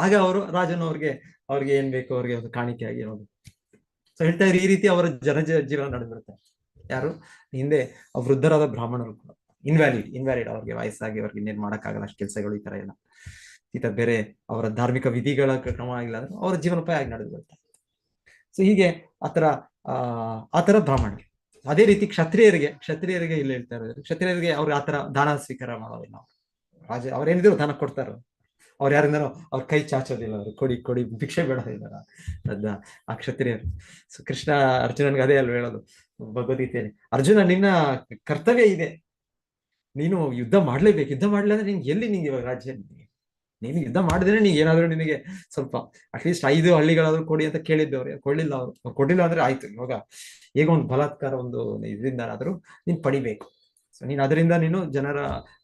ಆಗ ರಾಜನು ಅವ್ರಿಗೆ ಏನ್ ಬೇಕು ಅವ್ರಿಗೆ ಒಂದು ಕಾಣಿಕೆ ಆಗಿರೋದು. ಸೊ ಹೇಳ್ತಾ ಇದ್ರೆ ಈ ರೀತಿ ಅವರ ಜೀವನ ನಡೆದಿರುತ್ತೆ. ಯಾರು ಹಿಂದೆ ವೃದ್ಧರಾದ ಬ್ರಾಹ್ಮಣರು ಕೂಡ ಇನ್ವ್ಯಾಲಿಡ್ ಅವ್ರಿಗೆ ವಯಸ್ಸಾಗಿ ಅವ್ರಿಗೆ ಇನ್ನೇನ್ ಮಾಡಕ್ಕಾಗಲ್ಲ ಅಷ್ಟು ಕೆಲಸಗಳು ಈ ತರ ಎಲ್ಲ, ಈ ತರ ಬೇರೆ ಅವರ ಧಾರ್ಮಿಕ ವಿಧಿಗಳ ಕ್ರಮ ಆಗಿಲ್ಲ ಅಂದ್ರೆ ಅವರ ಜೀವನೋಪಾಯ ಆಗಿ ನಡೆದು ಬರುತ್ತೆ. ಸೊ ಹೀಗೆ ಆತರ ಬ್ರಾಹ್ಮಣರು. ಅದೇ ರೀತಿ ಕ್ಷತ್ರಿಯರಿಗೆ ಇಲ್ಲಿ ಹೇಳ್ತಾ ಇರೋದು, ಕ್ಷತ್ರಿಯರಿಗೆ ಅವ್ರಿಗೆ ಆತರ ದಾನ ಸ್ವೀಕಾರ ಮಾಡೋದಿಲ್ಲ. ರಾಜ ಅವ್ರೇನಿದ್ರು ದಾನ ಕೊಡ್ತಾರ, ಅವ್ರು ಯಾರಿಂದನೋ ಅವ್ರ ಕೈ ಚಾಚೋದಿಲ್ಲ, ಅವ್ರು ಕೊಡಿ ಭಿಕ್ಷೆ ಬೇಡೋದಿಲ್ಲ ಆ ಕ್ಷತ್ರಿಯರು. ಸೊ ಕೃಷ್ಣ ಅರ್ಜುನನ್ಗೆ ಅದೇ ಅಲ್ವ ಹೇಳೋದು ಭಗವದ್ಗೀತೆಯಲ್ಲಿ, ಅರ್ಜುನ ನಿನ್ನ ಕರ್ತವ್ಯ ಇದೆ, ನೀನು ಯುದ್ಧ ಮಾಡ್ಲೇಬೇಕು, ಯುದ್ಧ ಮಾಡ್ಲಿಲ್ಲ ಅಂದ್ರೆ ನಿಂಗೆ ಇವಾಗ ರಾಜ್ಯ, ನೀನು ಯುದ್ಧ ಮಾಡಿದ್ರೆ ನೀನ್ ಏನಾದ್ರು ನಿನಗೆ ಸ್ವಲ್ಪ ಅಟ್ಲೀಸ್ಟ್ 5 ಹಳ್ಳಿಗಳಾದ್ರೂ ಕೊಡಿ ಅಂತ ಕೇಳಿದ್ದವ್ರೆ, ಕೊಡ್ಲಿಲ್ಲ ಅವ್ರು ಕೊಡ್ಲಿಲ್ಲ ಅಂದ್ರೆ ಆಯ್ತು, ಇವಾಗ ಈಗ ಒಂದು ಬಲಾತ್ಕಾರ ಒಂದು ಇದರಿಂದ ಆದ್ರೂ ನೀನ್ ಪಡಿಬೇಕು. ಸೊ ನೀನ್ ಅದರಿಂದ ನೀನು ಜನರ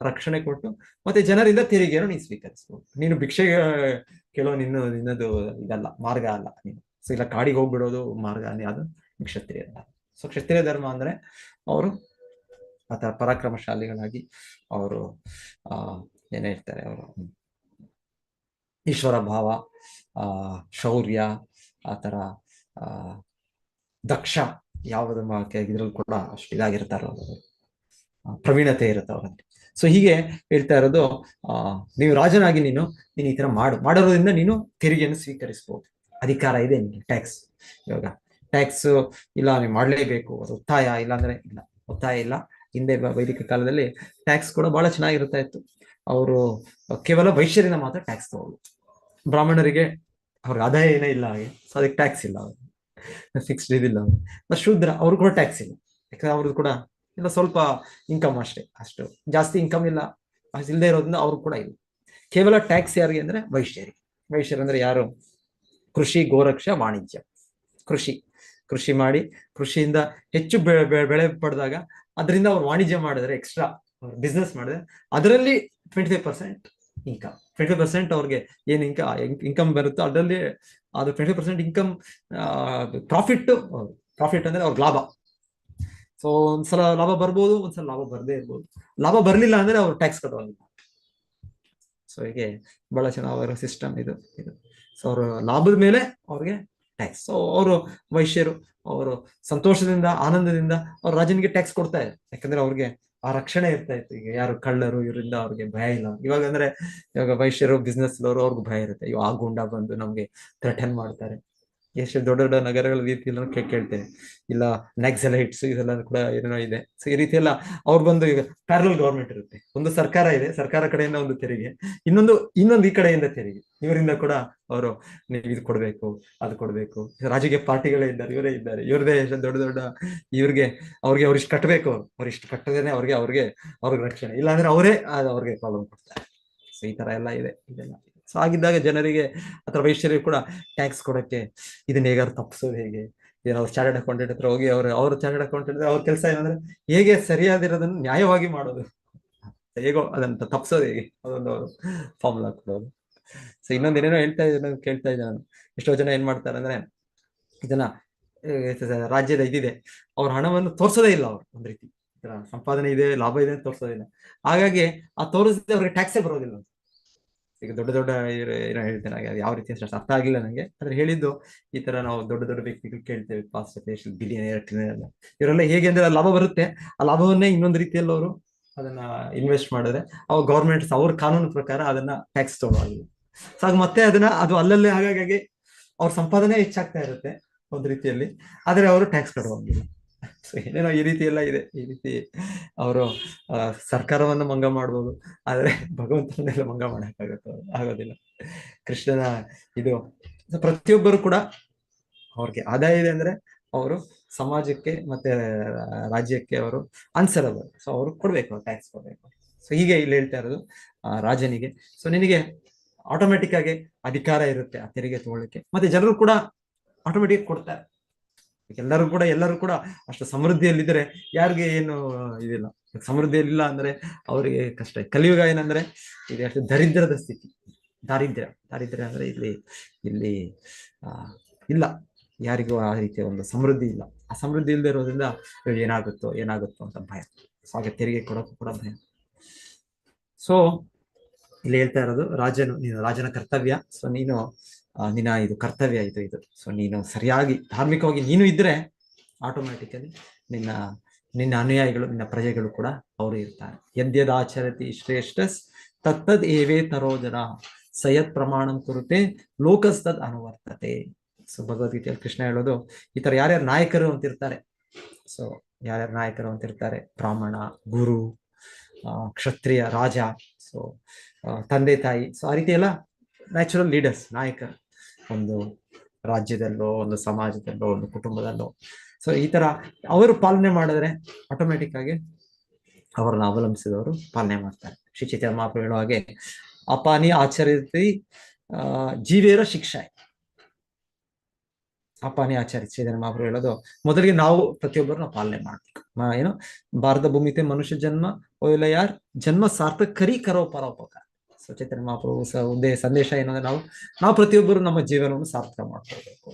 ರಕ್ಷಣೆ ಕೊಟ್ಟು ಮತ್ತೆ ಜನರಿಂದ ತೆರಿಗೆಯನ್ನು ನೀನು ಸ್ವೀಕರಿಸ್ಬೋದು. ನೀನು ಭಿಕ್ಷೆ ಕೇಳೋ ನಿನ್ನದು ಇದಲ್ಲ, ಮಾರ್ಗ ಅಲ್ಲ ನೀನು. ಸೊ ಇಲ್ಲ ಕಾಡಿಗೆ ಹೋಗ್ಬಿಡೋದು ಮಾರ್ಗ ಅದು ಕ್ಷತ್ರಿಯ ಧರ್ಮ. ಸೊ ಕ್ಷತ್ರಿಯ ಧರ್ಮ ಅಂದ್ರೆ ಅವರು ಆತರ ಪರಾಕ್ರಮಶಾಲಿಗಳಾಗಿ ಅವರು ಏನ್ ಹೇಳ್ತಾರೆ, ಅವರು ಈಶ್ವರ ಭಾವ, ಶೌರ್ಯ, ಆತರ ದಕ್ಷ ಯಾವ್ದು ಇದ್ರಲ್ಲಿ ಕೂಡ ಅಷ್ಟು ಇದಾಗಿರ್ತಾರ, ಅವರು ಪ್ರವೀಣತೆ ಇರುತ್ತೆ ಅವರಲ್ಲಿ. ಸೊ ಹೀಗೆ ಹೇಳ್ತಾ ಇರೋದು, ನೀವು ರಾಜನಾಗಿ ನೀನು ಈ ತರ ಮಾಡೋದ್ರಿಂದ ನೀನು ತೆರಿಗೆಯನ್ನು ಸ್ವೀಕರಿಸಬಹುದು, ಅಧಿಕಾರ ಇದೆ ನಿಮಗೆ. ಟ್ಯಾಕ್ಸ್, ಇವಾಗ ಟ್ಯಾಕ್ಸ್ ಇಲ್ಲ ನೀವು ಮಾಡ್ಲೇಬೇಕು, ಅದು ಒತ್ತಾಯ, ಇಲ್ಲ ಅಂದ್ರೆ ಇಲ್ಲ, ಒತ್ತಾಯ ಇಲ್ಲ. ಹಿಂದೆ ವೈದಿಕ ಕಾಲದಲ್ಲಿ ಟ್ಯಾಕ್ಸ್ ಕೂಡ ಬಹಳ ಚೆನ್ನಾಗಿರ್ತಾ ಇತ್ತು. ಅವರು ಕೇವಲ ವೈಶ್ಯರಿಂದ ಮಾತ್ರ ಟ್ಯಾಕ್ಸ್ ತಗೊಳ್ಳೋದು, ಬ್ರಾಹ್ಮಣರಿಗೆ ಅವ್ರಿಗೆ ಆದಾಯ ಏನೇ ಇಲ್ಲ ಹಾಗೆ, ಸೊ ಅದಕ್ಕೆ ಟ್ಯಾಕ್ಸ್ ಇಲ್ಲ, ಅವ್ರಿಗೆ ಫಿಕ್ಸ್ಡ್ ಇದಿಲ್ಲ. ಅವ್ರು ಶೂದ್ರ, ಅವ್ರು ಕೂಡ ಟ್ಯಾಕ್ಸ್ ಇಲ್ಲ, ಯಾಕಂದ್ರೆ ಅವ್ರದ್ದು ಕೂಡ ಇಲ್ಲ, ಸ್ವಲ್ಪ ಇನ್ಕಮ್ ಅಷ್ಟು ಜಾಸ್ತಿ ಇನ್ಕಮ್ ಇಲ್ಲ, ಇಲ್ಲದೆ ಇರೋದ್ರಿಂದ ಅವ್ರು ಕೂಡ ಇಲ್ಲ. ಕೇವಲ ಟ್ಯಾಕ್ಸ್ ಯಾರಿಗೆ ಅಂದ್ರೆ ವೈಶ್ಯರು ಅಂದ್ರೆ ಯಾರು, ಕೃಷಿ, ಗೋರಕ್ಷ, ವಾಣಿಜ್ಯ. ಕೃಷಿ ಮಾಡಿ ಕೃಷಿಯಿಂದ ಹೆಚ್ಚು ಬೆಳೆ ಪಡೆದಾಗ ಅದರಿಂದ ಅವ್ರು ವಾಣಿಜ್ಯ ಮಾಡಿದ್ರೆ, ಎಕ್ಸ್ಟ್ರಾ ಬಿಸ್ನೆಸ್ ಮಾಡಿದ್ರೆ ಅದರಲ್ಲಿ 25% ಇನ್ಕಮ್, 25% ಅವ್ರಿಗೆ ಏನ್ ಇನ್ಕಮ್ ಬರುತ್ತೋ ಅದರಲ್ಲಿ ಅದು 25% ಇನ್ಕಮ್ ಪ್ರಾಫಿಟ್ ಅಂದ್ರೆ ಅವ್ರಿಗೆ ಲಾಭ. ಸೊ ಒಂದ್ಸಲ ಲಾಭ ಬರ್ಬೋದು, ಒಂದ್ಸಲ ಲಾಭ ಬರದೇ ಇರ್ಬೋದು. ಲಾಭ ಬರ್ಲಿಲ್ಲ ಅಂದ್ರೆ ಅವ್ರು ಟ್ಯಾಕ್ಸ್ ಕಟ್ಟೋದಿಲ್ಲ. ಸೊ ಹೀಗೆ ಬಹಳ ಚೆನ್ನಾಗಿ ಅವರ ಸಿಸ್ಟಮ್ ಇದು. ಸೊ ಅವ್ರ ಲಾಭದ ಮೇಲೆ ಅವ್ರಿಗೆ ಟ್ಯಾಕ್ಸ್. ಸೊ ಅವರು ವೈಶ್ಯರು ಅವರು ಸಂತೋಷದಿಂದ ಆನಂದದಿಂದ ಅವ್ರ ರಾಜನಿಗೆ ಟ್ಯಾಕ್ಸ್ ಕೊಡ್ತಾ ಇದ್ದಾರೆ, ಯಾಕಂದ್ರೆ ಅವ್ರಿಗೆ ಆ ರಕ್ಷಣೆ ಇರ್ತಾ ಇತ್ತು. ಈಗ ಯಾರು ಕಳ್ಳರು ಇವರಿಂದ ಅವ್ರಿಗೆ ಭಯ ಇಲ್ಲ. ಇವಾಗ ವೈಶ್ಯರು ಬಿಸ್ನೆಸ್ ಅವ್ರಿಗೂ ಭಯ ಇರುತ್ತೆ, ಆ ಗೂಂಡ ಬಂದು ನಮ್ಗೆ ಥ್ರೆಟನ್ ಮಾಡ್ತಾರೆ, ಎಷ್ಟು ದೊಡ್ಡ ದೊಡ್ಡ ನಗರಗಳ ರೀತಿಯೆಲ್ಲ ಕೇಳ್ತೇನೆ. ಇಲ್ಲ ನಕ್ಸಲೈಟ್ಸ್ ಇದೆಲ್ಲ ಕೂಡ ಏನೋ ಇದೆ. ಸೊ ಈ ರೀತಿ ಎಲ್ಲ ಅವ್ರು ಬಂದು ಈಗ ಪ್ಯಾರಲ್ ಗವರ್ಮೆಂಟ್ ಇರುತ್ತೆ, ಒಂದು ಸರ್ಕಾರ ಇದೆ, ಸರ್ಕಾರ ಕಡೆಯಿಂದ ಒಂದು ತೆರಿಗೆ, ಇನ್ನೊಂದು ಈ ಕಡೆಯಿಂದ ತೆರಿಗೆ, ಇವರಿಂದ ಕೂಡ ಅವರು ನೀವು ಇದು ಕೊಡ್ಬೇಕು, ಅದು ಕೊಡ್ಬೇಕು. ರಾಜಕೀಯ ಪಾರ್ಟಿಗಳೇ ಇದ್ದಾರೆ, ಇವರೇ ಇದ್ದಾರೆ, ಇವ್ರದೇ ದೊಡ್ಡ ದೊಡ್ಡ ಇವ್ರಿಗೆ ಅವ್ರಿಷ್ಟು ಕಟ್ಟಬೇಕು, ಅವ್ರಿಷ್ಟು ಕಟ್ಟದೇನೆ ಅವ್ರಿಗೆ ರಕ್ಷಣೆ, ಇಲ್ಲಾಂದ್ರೆ ಅವರೇ ಅವ್ರಿಗೆ ಪ್ರಾಬ್ಲಮ್ ಕೊಡ್ತಾರೆ. ಸೊ ಈ ತರ ಎಲ್ಲ ಇದೆ ಇದೆಲ್ಲ. ಸೊ ಆಗಿದ್ದಾಗ ಜನರಿಗೆ ಅಥವಾ ವೈಶ್ಯರಿಗೆ ಕೂಡ ಟ್ಯಾಕ್ಸ್ ಕೊಡಕ್ಕೆ ಇದನ್ನ ಹೇಗಾದ್ರು ತಪ್ಪಿಸೋದು ಹೇಗೆ, ಏನಾದ್ರು ಚಾರ್ಟರ್ಡ್ ಅಕೌಂಟೆಂಟ್ ಹತ್ರ ಹೋಗಿ ಅವ್ರ ಚಾರ್ಟರ್ಡ್ ಅಕೌಂಟೆಂಟ್ ಅವ್ರ ಕೆಲಸ ಏನಂದ್ರೆ ಹೇಗೆ ಸರಿಯಾದಿರೋದನ್ನು ನ್ಯಾಯವಾಗಿ ಮಾಡೋದು, ಹೇಗೋ ಅದನ್ನ ತಪ್ಪಿಸೋದು ಹೇಗೆ, ಅದೊಂದು ಅವರು ಫಾರ್ಮುಲಾ ಕೊಡೋದು. ಸೊ ಇನ್ನೊಂದು ಏನೇನೋ ಕೇಳ್ತಾ ಇದ್ದೆ ನಾನು. ಎಷ್ಟೋ ಜನ ಏನ್ ಮಾಡ್ತಾರೆ ಅಂದ್ರೆ ಇದನ್ನ ರಾಜ್ಯದ ಇದಿದೆ, ಅವ್ರ ಹಣವನ್ನು ತೋರ್ಸೋದೇ ಇಲ್ಲ, ಅವ್ರು ಒಂದ್ ರೀತಿ ಸಂಪಾದನೆ ಇದೆ, ಲಾಭ ಇದೆ ಅಂತ ತೋರ್ಸೋದಿಲ್ಲ. ಹಾಗಾಗಿ ಆ ತೋರಿಸಿದ್ರೆ ಅವ್ರಿಗೆ ಟ್ಯಾಕ್ಸೇ ಬರೋದಿಲ್ಲ. ಈಗ ದೊಡ್ಡ ದೊಡ್ಡ ಏನೋ ಹೇಳ್ತೇನೆ, ಯಾವ ರೀತಿ ಅಷ್ಟು ಅರ್ಥ ಆಗಿಲ್ಲ ನಂಗೆ, ಆದ್ರೆ ಹೇಳಿದ್ದು ಈ ತರ ನಾವು ದೊಡ್ಡ ದೊಡ್ಡ ವ್ಯಕ್ತಿಗಳು ಕೇಳ್ತೇವೆ, ಪಾಶ್ಚಾತ್ಯ ಬಿಲಿಯನಿಯರ್ ಎಲ್ಲ, ಇವರೆಲ್ಲ ಹೇಗೆ ಅಂದ್ರೆ ಲಾಭ ಬರುತ್ತೆ, ಆ ಲಾಭವನ್ನೇ ಇನ್ನೊಂದು ರೀತಿಯಲ್ಲಿ ಅವರು ಅದನ್ನ ಇನ್ವೆಸ್ಟ್ ಮಾಡಿದ್ರೆ ಅವಾಗ ಗೌರ್ಮೆಂಟ್ ಅವ್ರ ಕಾನೂನು ಪ್ರಕಾರ ಅದನ್ನ ಟ್ಯಾಕ್ಸ್ ತಗೊಳ್ಳೋದಿಲ್ಲ. ಸೊ ಆಗ ಮತ್ತೆ ಅದು ಅಲ್ಲಲ್ಲೇ ಹಾಗಾಗಿ ಅವ್ರ ಸಂಪಾದನೆ ಹೆಚ್ಚಾಗ್ತಾ ಇರುತ್ತೆ ಒಂದ್ ರೀತಿಯಲ್ಲಿ, ಆದ್ರೆ ಅವರು ಟ್ಯಾಕ್ಸ್ ಕಟ್ಟುವಂಗಿಲ್ಲ. ಸೊ ಏನೇನೋ ಈ ರೀತಿ ಎಲ್ಲ ಇದೆ. ಈ ರೀತಿ ಅವರು ಸರ್ಕಾರವನ್ನು ಮಂಗ ಮಾಡ್ಬೋದು, ಆದ್ರೆ ಭಗವಂತನೆಲ್ಲ ಮಂಗ ಆಗೋದಿಲ್ಲ. ಕೃಷ್ಣನ ಇದು ಪ್ರತಿಯೊಬ್ಬರು ಕೂಡ ಅವ್ರಿಗೆ ಆದಾಯ ಇದೆ ಅಂದ್ರೆ ಅವರು ಸಮಾಜಕ್ಕೆ ಮತ್ತೆ ರಾಜ್ಯಕ್ಕೆ ಅವರು ಆನ್ಸರಬಲ್. ಸೊ ಅವರು ಕೊಡ್ಬೇಕು, ಟ್ಯಾಕ್ಸ್ ಕೊಡ್ಬೇಕು. ಸೊ ಹೀಗೆ ಇಲ್ಲಿ ಹೇಳ್ತಾ ಇರೋದು ರಾಜನಿಗೆ. ಸೊ ನಿನಗೆ ಆಟೋಮೆಟಿಕ್ ಆಗಿ ಅಧಿಕಾರ ಇರುತ್ತೆ ಆ ತೆರಿಗೆ ತಗೊಳ್ಳಿಕ್ಕೆ, ಮತ್ತೆ ಜನರು ಕೂಡ ಆಟೋಮೆಟಿಕ್ ಕೊಡ್ತಾರೆ. ಎಲ್ಲರೂ ಕೂಡ ಅಷ್ಟು ಸಮೃದ್ಧಿಯಲ್ಲಿದ್ರೆ ಯಾರಿಗೆ ಏನು ಇದಿಲ್ಲ. ಸಮೃದ್ಧಿಯಲ್ಲಿಲ್ಲ ಅಂದ್ರೆ ಅವರಿಗೆ ಕಷ್ಟ. ಕಲಿಯುಗ ಏನಂದ್ರೆ ಇದು ಅಷ್ಟು ದರಿದ್ರದ ಸ್ಥಿತಿ, ದಾರಿದ್ರ್ಯ ಅಂದ್ರೆ ಇಲ್ಲಿ ಇಲ್ಲ, ಯಾರಿಗೂ ಆ ರೀತಿಯ ಒಂದು ಸಮೃದ್ಧಿ ಇಲ್ಲ. ಆ ಸಮೃದ್ಧಿ ಇಲ್ಲದೆ ಇರೋದ್ರಿಂದ ಏನಾಗುತ್ತೋ ಅಂತ ಭಯ. ಸೊ ಹಾಗೆ ತೆರಿಗೆ ಕೊಡೋಕ್ಕೂ ಕೂಡ ಭಯ. ಸೊ ಇಲ್ಲಿ ಹೇಳ್ತಾ ಇರೋದು ನೀನು ರಾಜನ ಕರ್ತವ್ಯ. ಸೊ ನಿನ್ನ ಇದು ಕರ್ತವ್ಯ ಇದು. ಸೊ ನೀನು ಸರಿಯಾಗಿ ಧಾರ್ಮಿಕವಾಗಿ ನೀನು ಇದ್ರೆ ಆಟೋಮ್ಯಾಟಿಕಲಿ ನಿನ್ನ ಅನುಯಾಯಿಗಳು, ನಿನ್ನ ಪ್ರಜೆಗಳು ಕೂಡ ಅವರು ಇರ್ತಾರೆ. ಯದ್ಯದಾಚರತಿ ಶ್ರೇಷ್ಠಸ್ ತತ್ತದ್ ಏವೇ ತರೋ ಜನ ಸಯತ್ ಪ್ರಮಾಣಂ ಕುರುತೆ ಲೋಕಸ್ತದ್ ಅನುವರ್ತತೆ. ಸೊ ಭಗವದ್ಗೀತೆಯಲ್ಲಿ ಕೃಷ್ಣ ಹೇಳೋದು ಈ ತರ ಯಾರ್ಯಾರು ನಾಯಕರು ಅಂತಿರ್ತಾರೆ. ಸೊ ಯಾರ್ಯಾರು ನಾಯಕರು ಅಂತಿರ್ತಾರೆ, ಬ್ರಾಹ್ಮಣ, ಗುರು, ಕ್ಷತ್ರಿಯ, ರಾಜ, ಸೊ ತಂದೆ ತಾಯಿ, ಸೊ ಆ ರೀತಿ ಎಲ್ಲ ನ್ಯಾಚುರಲ್ ಲೀಡರ್ಸ್, ನಾಯಕರು ಒಂದು ರಾಜ್ಯದಲ್ಲೋ, ಒಂದು ಸಮಾಜದಲ್ಲೋ, ಒಂದು ಕುಟುಂಬದಲ್ಲೋ. ಸೊ ಈ ತರ ಅವರು ಪಾಲನೆ ಮಾಡಿದ್ರೆ ಆಟೋಮೆಟಿಕ್ ಆಗಿ ಅವರನ್ನು ಅವಲಂಬಿಸಿದವರು ಪಾಲನೆ ಮಾಡ್ತಾರೆ. ಶ್ರೀ ಚೈತನ್ಯ ಮಹಾಪ್ರಭು ಹೇಳುವ ಹಾಗೆ ಅಪಾನಿ ಆಚರಿಸಿ ಜೀವೇರ ಶಿಕ್ಷೆ. ಅಪಾನಿ ಆಚರಿಸಿ ಚೈತನ್ಯ ಮಹಾಪ್ರಭು ಹೇಳೋದು ಮೊದಲಿಗೆ ನಾವು ಪ್ರತಿಯೊಬ್ಬರನ್ನ ಪಾಲನೆ ಮಾಡ್ಬೇಕು. ಏನು ಭಾರತ ಭೂಮಿತೆ ಮನುಷ್ಯ ಜನ್ಮ ಒಯ್ಲ ಯಾರ್ ಜನ್ಮ ಸಾರ್ಥಕ ಕರಿ ಕರೋ ಪರೋಪಕಾರ. ಸೊ ಚೈತನ್ಯ ಮಹಾಪ್ರಭು ಒಂದೇ ಸಂದೇಶ ಏನಂದ್ರೆ ನಾವು ಪ್ರತಿಯೊಬ್ಬರು ನಮ್ಮ ಜೀವನವನ್ನು ಸಾರ್ಥಕ ಮಾಡ್ಕೊಳ್ಬೇಕು.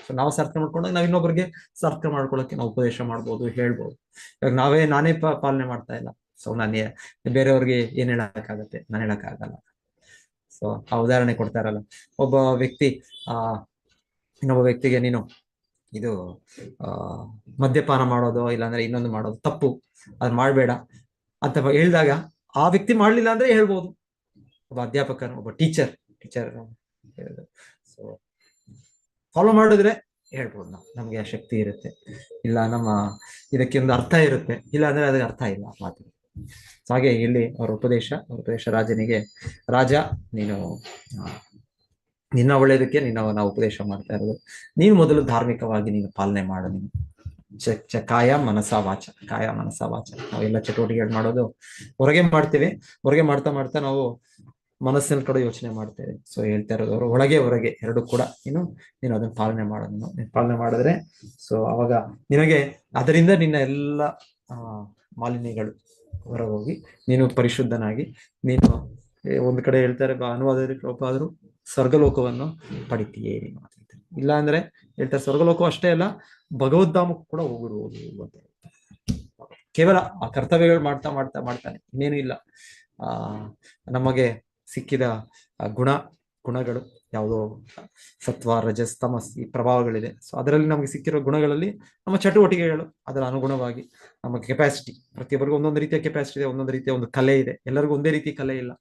ಸೊ ನಾವು ಸಾರ್ಥಕ ಮಾಡ್ಕೊಂಡಾಗ ನಾವು ಇನ್ನೊಬ್ಬರಿಗೆ ಸಾರ್ಥಕ ಮಾಡ್ಕೊಳ್ಳೋಕೆ ನಾವು ಉಪದೇಶ ಮಾಡ್ಬೋದು, ಹೇಳ್ಬೋದು. ಇವಾಗ ನಾನೇ ಪಾಲನೆ ಮಾಡ್ತಾ ಇಲ್ಲ, ಸೊ ನಾನೇ ಬೇರೆಯವ್ರಿಗೆ ಏನ್ ಹೇಳಕ್ಕಾಗತ್ತೆ, ನಾನು ಹೇಳಕ್ಕಾಗಲ್ಲ. ಸೊ ಆ ಉದಾಹರಣೆ ಕೊಡ್ತಾರಲ್ಲ, ಒಬ್ಬ ವ್ಯಕ್ತಿ ಇನ್ನೊಬ್ಬ ವ್ಯಕ್ತಿಗೆ ನೀನು ಇದು ಮದ್ಯಪಾನ ಮಾಡೋದು ಇಲ್ಲಾಂದ್ರೆ ಇನ್ನೊಂದು ಮಾಡೋದು ತಪ್ಪು, ಅದ್ ಮಾಡ್ಬೇಡ ಅಂತ ಹೇಳಿದಾಗ ಆ ವ್ಯಕ್ತಿ ಮಾಡ್ಲಿಲ್ಲ ಅಂದ್ರೆ ಹೇಳ್ಬೋದು. ಒಬ್ಬ ಅಧ್ಯಾಪಕನು, ಒಬ್ಬ ಟೀಚರ್ ಸೊ ಫಾಲೋ ಮಾಡಿದ್ರೆ ಹೇಳ್ಬೋದು, ನಮ್ಗೆ ಆ ಶಕ್ತಿ ಇರುತ್ತೆ, ಇಲ್ಲ ನಮ್ಮ ಇದಕ್ಕೆ ಒಂದು ಅರ್ಥ ಇರುತ್ತೆ, ಇಲ್ಲ ಅಂದ್ರೆ ಅದಕ್ಕೆ ಅರ್ಥ ಇಲ್ಲ ಮಾತಿಗೆ. ಹಾಗೆ ಇಲ್ಲಿ ಅವರ ಉಪದೇಶ ರಾಜನಿಗೆ, ರಾಜ ನೀನು ನಿನ್ನ ಒಳ್ಳೇದಕ್ಕೆ ನಾವು ಉಪದೇಶ ಮಾಡ್ತಾ ಇರೋದು, ನೀನು ಮೊದಲು ಧಾರ್ಮಿಕವಾಗಿ ನೀನು ಪಾಲನೆ ಮಾಡು. ನೀನು ಕಾಯ ಮನಸ ವಾಚ ನಾವೆಲ್ಲ ಚಟುವಟಿಕೆಗಳು ಮಾಡೋದು ಹೊರಗೆ ಮಾಡ್ತೀವಿ, ಹೊರಗೆ ಮಾಡ್ತಾ ನಾವು ಮನಸ್ಸಿನ ಕಡೆ ಯೋಚನೆ ಮಾಡ್ತೇವೆ. ಸೊ ಹೇಳ್ತಾ ಇರೋದು ಅವರು ಒಳಗೆ ಹೊರಗೆ ಎರಡು ಕೂಡ ನೀನು ಅದನ್ನ ಪಾಲನೆ ಮಾಡೋದು. ನೀನು ಪಾಲನೆ ಮಾಡಿದ್ರೆ ಸೊ ಅವಾಗ ನಿನಗೆ ಅದರಿಂದ ನಿನ್ನ ಎಲ್ಲ ಮಾಲಿನ್ಯಗಳು ಹೊರಗೋಗಿ ನೀನು ಪರಿಶುದ್ಧನಾಗಿ ನೀನು ಒಂದು ಕಡೆ ಹೇಳ್ತಾರೆ ಅನುವಾದರು ಸ್ವರ್ಗಲೋಕವನ್ನು ಪಡಿತೀಯೇ. ಇಲ್ಲ ಅಂದ್ರೆ ಹೇಳ್ತಾರೆ ಸ್ವರ್ಗಲೋಕ ಅಷ್ಟೇ ಅಲ್ಲ, ಭಗವದ್ಧಾಮಕ್ಕೂ ಕೂಡ ಹೋಗಿರುವುದು ಅಂತ ಹೇಳ್ತಾರೆ. ಕೇವಲ ಆ ಕರ್ತವ್ಯಗಳು ಮಾಡ್ತಾನೆ, ಇನ್ನೇನು ಇಲ್ಲ. ನಮಗೆ ಸಿಕ್ಕಿದ ಗುಣಗಳು ಯಾವುದೋ ಸತ್ವ, ರಜಸ್, ತಮಸ್ ಈ ಪ್ರಭಾವಗಳಿದೆ. ಸೊ ಅದರಲ್ಲಿ ನಮಗೆ ಸಿಕ್ಕಿರೋ ಗುಣಗಳಲ್ಲಿ ನಮ್ಮ ಚಟುವಟಿಕೆಗಳು ಅದರ ಅನುಗುಣವಾಗಿ ನಮ್ಮ ಕೆಪಾಸಿಟಿ, ಪ್ರತಿಯೊಬ್ಬರಿಗೂ ಒಂದೊಂದು ರೀತಿಯ ಕೆಪಾಸಿಟಿ ಇದೆ, ಒಂದೊಂದು ರೀತಿಯ ಒಂದು ಕಲೆ ಇದೆ. ಎಲ್ಲರಿಗೂ ಒಂದೇ ರೀತಿ ಕಲೆ ಇಲ್ಲ,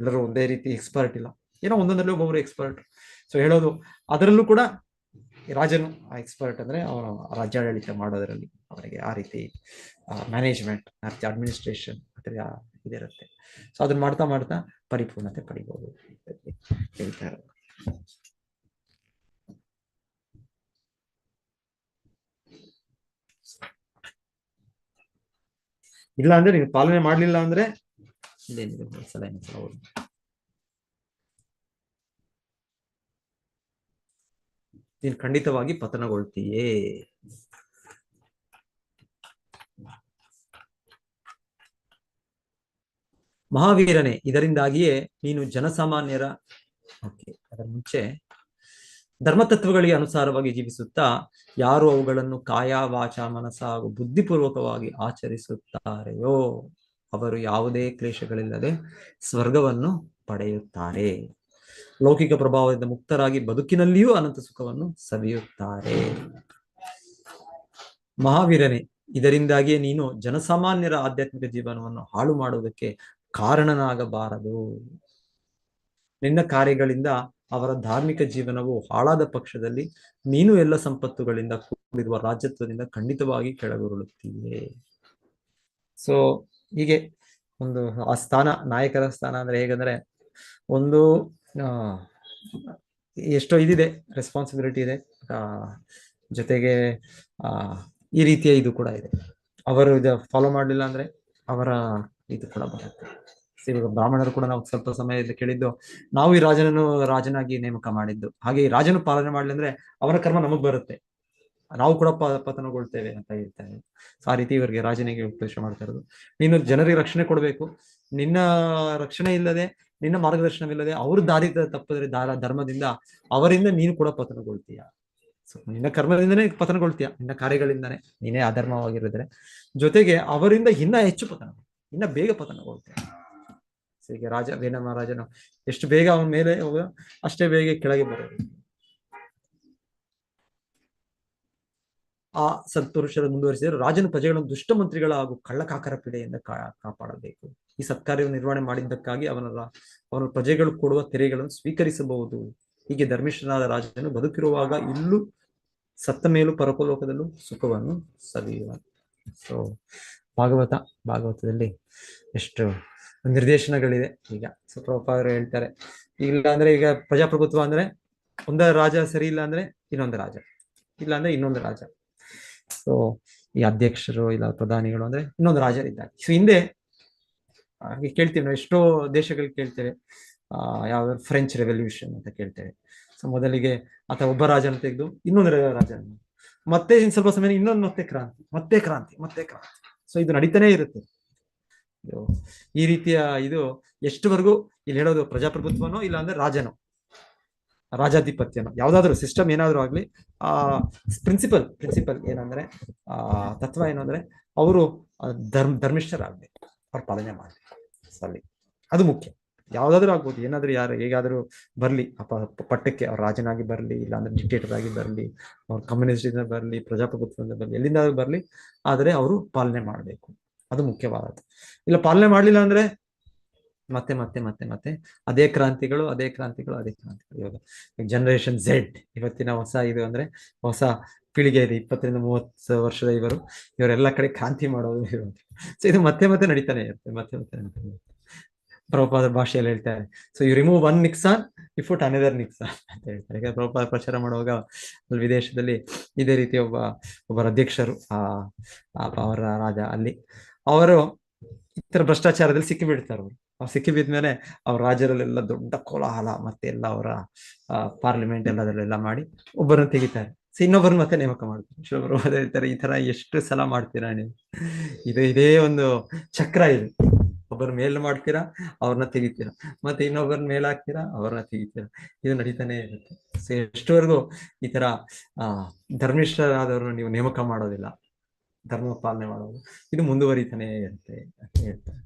ಎಲ್ಲರೂ ಒಂದೇ ರೀತಿ ಎಕ್ಸ್ಪರ್ಟ್ ಇಲ್ಲ, ಏನೋ ಒಂದೊಂದರಲ್ಲಿ ಒಬ್ಬೊಬ್ರು ಎಕ್ಸ್ಪರ್ಟ್. ಸೊ ಹೇಳೋದು ಅದರಲ್ಲೂ ಕೂಡ ರಾಜನು ಎಕ್ಸ್ಪರ್ಟ್ ಅಂದ್ರೆ ಅವನು ರಾಜ್ಯಾಡಳಿತ ಮಾಡೋದರಲ್ಲಿ ಅವನಿಗೆ ಆ ರೀತಿ ಮ್ಯಾನೇಜ್ಮೆಂಟ್ ಅಡ್ಮಿನಿಸ್ಟ್ರೇಷನ್ ಅಥವಾ ಇದಿರುತ್ತೆ. ಸೊ ಅದನ್ನ ಮಾಡ್ತಾ ಮಾಡ್ತಾ ಪರಿಪೂರ್ಣತೆ ಪಡಿಬಹುದು ಹೇಳ್ತಾರೆ. ಇಲ್ಲ ಅಂದ್ರೆ ನೀವು ಪಾಲನೆ ಮಾಡ್ಲಿಲ್ಲ ಅಂದ್ರೆ ಸಲ ನೀನು ಖಂಡಿತವಾಗಿ ಪತನಗೊಳ್ತೀಯೇ. ಮಹಾವೀರನೇ, ಇದರಿಂದಾಗಿಯೇ ನೀನು ಜನಸಾಮಾನ್ಯರ ಅದರ ಮುಂಚೆ ಧರ್ಮತತ್ವಗಳಿಗೆ ಅನುಸಾರವಾಗಿ ಜೀವಿಸುತ್ತಾ ಯಾರು ಅವುಗಳನ್ನು ಕಾಯ ವಾಚ ಮನಸ ಹಾಗೂ ಬುದ್ಧಿಪೂರ್ವಕವಾಗಿ ಆಚರಿಸುತ್ತಾರೆಯೋ ಅವರು ಯಾವುದೇ ಕ್ಲೇಶಗಳಿಲ್ಲದೆ ಸ್ವರ್ಗವನ್ನು ಪಡೆಯುತ್ತಾರೆ. ಲೌಕಿಕ ಪ್ರಭಾವದಿಂದ ಮುಕ್ತರಾಗಿ ಬದುಕಿನಲ್ಲಿಯೂ ಅನಂತ ಸುಖವನ್ನು ಸವಿಯುತ್ತಾರೆ. ಮಹಾವೀರನೇ, ಇದರಿಂದಾಗಿಯೇ ನೀನು ಜನಸಾಮಾನ್ಯರ ಆಧ್ಯಾತ್ಮಿಕ ಜೀವನವನ್ನು ಹಾಳು ಮಾಡುವುದಕ್ಕೆ ಕಾರಣನಾಗಬಾರದು. ನಿನ್ನ ಕಾರ್ಯಗಳಿಂದ ಅವರ ಧಾರ್ಮಿಕ ಜೀವನವು ಹಾಳಾದ ಪಕ್ಷದಲ್ಲಿ ನೀನು ಎಲ್ಲ ಸಂಪತ್ತುಗಳಿಂದ ಕೂಡಿರುವ ರಾಜ್ಯತ್ವದಿಂದ ಖಂಡಿತವಾಗಿ ಕೆಳಗುರುಳುತ್ತೀಯೇ. ಸೊ ಹೀಗೆ ಒಂದು ಆ ಸ್ಥಾನ, ನಾಯಕರ ಸ್ಥಾನ ಅಂದ್ರೆ ಹೇಗಂದ್ರೆ ಒಂದು ಎಷ್ಟೋ ಇದಿದೆ, ರೆಸ್ಪಾನ್ಸಿಬಿಲಿಟಿ ಇದೆ, ಜೊತೆಗೆ ಈ ರೀತಿಯ ಇದು ಕೂಡ ಇದೆ. ಅವರು ಇದು ಫಾಲೋ ಮಾಡಲಿಲ್ಲ ಅಂದ್ರೆ ಅವರ ಇದು ಕೂಡ ಬರುತ್ತೆ. ಇವಾಗ ಬ್ರಾಹ್ಮಣರು ಕೂಡ ನಾವು ಸ್ವಲ್ಪ ಸಮಯದಲ್ಲಿ ಕೇಳಿದ್ದು, ನಾವು ಈ ರಾಜನನ್ನು ರಾಜನಾಗಿ ನೇಮಕ ಮಾಡಿದ್ದು, ಹಾಗೆ ಈ ರಾಜನು ಪಾಲನೆ ಮಾಡಲಿ ಅಂದ್ರೆ ಅವರ ಕರ್ಮ ನಮಗ್ ಬರುತ್ತೆ, ನಾವು ಕೂಡ ಪತನಗೊಳ್ತೇವೆ ಅಂತ ಹೇಳ್ತಾರೆ. ಸೊ ಆ ರೀತಿ ಇವರಿಗೆ ರಾಜನಿಗೆ ಉಪದೇಶ ಮಾಡ್ತಾ ಇರೋದು, ನೀನು ಜನರಿಗೆ ರಕ್ಷಣೆ ಕೊಡಬೇಕು. ನಿನ್ನ ರಕ್ಷಣೆ ಇಲ್ಲದೆ, ನಿನ್ನ ಮಾರ್ಗದರ್ಶನವಿಲ್ಲದೆ ಅವರು ದಾರಿ ತಪ್ಪಿದ್ರೆ ಧರ್ಮದಿಂದ ಅವರಿಂದ ನೀನು ಕೂಡ ಪತನಗೊಳ್ತೀಯ. ಸೊ ನಿನ್ನ ಕರ್ಮದಿಂದನೇ ಪತನಗೊಳ್ತೀಯ, ನಿನ್ನ ಕಾರ್ಯಗಳಿಂದಾನೇ, ನೀನೇ ಅಧರ್ಮವಾಗಿರಿದ್ರೆ. ಜೊತೆಗೆ ಅವರಿಂದ ಇನ್ನ ಹೆಚ್ಚು ಪತನ, ಇನ್ನ ಬೇಗ ಪತನಗೊಳ್ತೀಯ. ಸೊ ಈಗ ವೇನ ಮಹಾರಾಜನು ಎಷ್ಟು ಬೇಗ ಅವನ ಮೇಲೆ ಹೋಗ ಅಷ್ಟೇ ಬೇಗ ಕೆಳಗೆ ಬರೋದು. ಆ ಸತ್ಪುರುಷರ ಮುಂದುವರಿಸಿದರೆ ರಾಜನು ಪ್ರಜೆಗಳನ್ನು ದುಷ್ಟ ಮಂತ್ರಿಗಳ ಹಾಗೂ ಕಳ್ಳಕಾಕರ ಪೀಡೆಯಿಂದ ಕಾಪಾಡಬೇಕು. ಈ ಸತ್ಕಾರ್ಯವನ್ನು ನಿರ್ವಹಣೆ ಮಾಡಿದ್ದಕ್ಕಾಗಿ ಅವನ ಪ್ರಜೆಗಳು ಕೊಡುವ ತೆರಿಗೆಗಳನ್ನು ಸ್ವೀಕರಿಸಬಹುದು. ಹೀಗೆ ಧರ್ಮಿಷ್ಠನಾದ ರಾಜನು ಬದುಕಿರುವಾಗ ಇಲ್ಲೂ ಸತ್ತ ಮೇಲೂ ಪರಲೋಕದಲ್ಲೂ ಸುಖವನ್ನು ಸವಿಯುವ. ಸೊ ಭಾಗವತದಲ್ಲಿ ಎಷ್ಟು ನಿರ್ದೇಶನಗಳಿದೆ. ಈಗ ಪ್ರಭುಪಾದರು ಹೇಳ್ತಾರೆ, ಇಲ್ಲ ಅಂದ್ರೆ ಈಗ ಪ್ರಜಾಪ್ರಭುತ್ವ ಅಂದ್ರೆ ಒಂದ ರಾಜ ಸರಿ ಇಲ್ಲ ಅಂದ್ರೆ ಇನ್ನೊಂದು ರಾಜ, ಇಲ್ಲ ಅಂದ್ರೆ ಇನ್ನೊಂದು ರಾಜ. ಸೊ ಈ ಅಧ್ಯಕ್ಷರು ಇಲ್ಲ ಪ್ರಧಾನಿಗಳು ಅಂದ್ರೆ ಇನ್ನೊಂದು ರಾಜರಿದ್ದಾರೆ. ಸೊ ಹಿಂದೆ ಹಾಗೆ ಕೇಳ್ತೀವಿ ನಾವು, ಎಷ್ಟೋ ದೇಶಗಳಿಗೆ ಕೇಳ್ತೇವೆ, ಯಾವ್ದು ಫ್ರೆಂಚ್ ರೆವಲ್ಯೂಷನ್ ಅಂತ ಕೇಳ್ತೇವೆ. ಸೊ ಮೊದಲಿಗೆ ಅಥವಾ ಒಬ್ಬ ರಾಜನ ತೆಗೆದು ಇನ್ನೊಂದು ರಾಜನ, ಮತ್ತೆ ಇನ್ ಸ್ವಲ್ಪ ಸಮಯ ಇನ್ನೊಂದು ಮತ್ತೆ ಕ್ರಾಂತಿ, ಮತ್ತೆ ಕ್ರಾಂತಿ, ಮತ್ತೆ ಕ್ರಾಂತಿ. ಸೊ ಇದು ನಡೀತಾನೆ ಇರುತ್ತೆ. ಈ ರೀತಿಯ ಇದು ಎಷ್ಟುವರೆಗೂ ಇಲ್ಲಿ ಹೇಳೋದು ಪ್ರಜಾಪ್ರಭುತ್ವನೋ ಇಲ್ಲ ಅಂದ್ರೆ ರಾಜಾಧಿಪತ್ಯನೋ, ಯಾವ್ದಾದ್ರು ಸಿಸ್ಟಮ್ ಏನಾದ್ರು ಆಗ್ಲಿ, ಪ್ರಿನ್ಸಿಪಲ್ ಏನಂದ್ರೆ ತತ್ವ ಏನು ಅಂದ್ರೆ ಅವರು ಧರ್ಮಿಷ್ಠರಾಗ್ಬೇಕು, ಅವ್ರ ಪಾಲನೆ ಮಾಡ್ಬೇಕು. ಅಲ್ಲಿ ಅದು ಮುಖ್ಯ. ಯಾವ್ದಾದ್ರು ಆಗ್ಬೋದು, ಏನಾದ್ರು ಯಾರು ಹೇಗಾದ್ರೂ ಬರ್ಲಿ, ಪಟ್ಟಕ್ಕೆ ಅವ್ರ ರಾಜನಾಗಿ ಬರ್ಲಿ, ಇಲ್ಲಾಂದ್ರೆ ಡಿಕ್ಟೇಟರ್ ಆಗಿ ಬರ್ಲಿ, ಅವ್ರ ಕಮ್ಯುನಿಸ್ಟ್ ಬರ್ಲಿ, ಪ್ರಜಾಪ್ರಭುತ್ವದಿಂದ ಬರ್ಲಿ, ಎಲ್ಲಿಂದಾದ್ರೂ ಬರ್ಲಿ, ಆದ್ರೆ ಅವರು ಪಾಲನೆ ಮಾಡ್ಬೇಕು. ಅದು ಮುಖ್ಯವಾದದ್ದು. ಇಲ್ಲ ಪಾಲನೆ ಮಾಡ್ಲಿಲ್ಲ ಅಂದ್ರೆ ಮತ್ತೆ ಮತ್ತೆ ಮತ್ತೆ ಮತ್ತೆ ಅದೇ ಕ್ರಾಂತಿಗಳು. ಇವಾಗ ಜನರೇಷನ್ ಝೆಡ್ ಇವತ್ತಿನ ಹೊಸ ಇದು ಅಂದ್ರೆ ಹೊಸ ಪೀಳಿಗೆ ಇದೆ, 20-30 ವರ್ಷದ ಇವರೆಲ್ಲ ಕಡೆ ಕ್ರಾಂತಿ ಮಾಡೋದು ಇರೋದು. ಸೊ ಇದು ಮತ್ತೆ ಮತ್ತೆ ನಡೀತಾನೆ ಇರುತ್ತೆ, ಮತ್ತೆ ಪ್ರಭುಪಾದ ಭಾಷೆಯಲ್ಲಿ ಹೇಳ್ತಾರೆ, so you remove one Nixon you put another Nixon ಅಂತ ಹೇಳ್ತಾರೆ. ಈಗ ಪ್ರಭುಪಾದ ಪ್ರಚಾರ ಮಾಡುವಾಗ ವಿದೇಶದಲ್ಲಿ ಇದೇ ರೀತಿ ಒಬ್ಬರ ಅಧ್ಯಕ್ಷರು, ಅವರ ರಾಜ ಅಲ್ಲಿ, ಅವರು ಈ ತರ ಭ್ರಷ್ಟಾಚಾರದಲ್ಲಿ ಸಿಕ್ಕಿಬಿಡ್ತಾರೆ. ಅವ್ರು ಸಿಕ್ಕಿಬಿದ್ಮೇಲೆ ಅವ್ರ ರಾಜ್ಯದಲ್ಲೆಲ್ಲ ದೊಡ್ಡ ಕೋಲಾಹಲ, ಮತ್ತೆ ಎಲ್ಲ ಅವರ ಪಾರ್ಲಿಮೆಂಟ್ ಎಲ್ಲದರಲ್ಲೆಲ್ಲ ಮಾಡಿ ಒಬ್ಬರನ್ನ ತೆಗಿತಾರೆ. ಸೊ ಇನ್ನೊಬ್ಬರನ್ನ ಮತ್ತೆ ನೇಮಕ ಮಾಡ್ತಾರೆ. ಶಿವಬ್ರು ಹೇಳ್ತಾರೆ, ಈ ತರ ಎಷ್ಟು ಸಲ ಮಾಡ್ತೀರಾ ನೀವು, ಇದೇ ಒಂದು ಚಕ್ರ ಇದು. ಒಬ್ಬರ ಮೇಲ್ ಮಾಡ್ತೀರಾ, ಅವ್ರನ್ನ ತೆಗಿತೀರಾ, ಮತ್ತೆ ಇನ್ನೊಬ್ಬರನ್ನ ಮೇಲ್ ಹಾಕ್ತೀರಾ, ಅವ್ರನ್ನ ತೆಗಿತೀರಾ. ಇದು ನಡೀತಾನೆ ಇರುತ್ತೆ. ಸೊ ಎಷ್ಟುವರೆಗೂ ಈ ತರ ಧರ್ಮಿಷ್ಠರಾದವ್ರನ್ನ ನೀವು ನೇಮಕ ಮಾಡೋದಿಲ್ಲ, ಧರ್ಮ ಪಾಲನೆ ಮಾಡೋದು, ಇದು ಮುಂದುವರಿತಾನೆ ಇರುತ್ತೆ ಅಂತ ಹೇಳ್ತಾರೆ.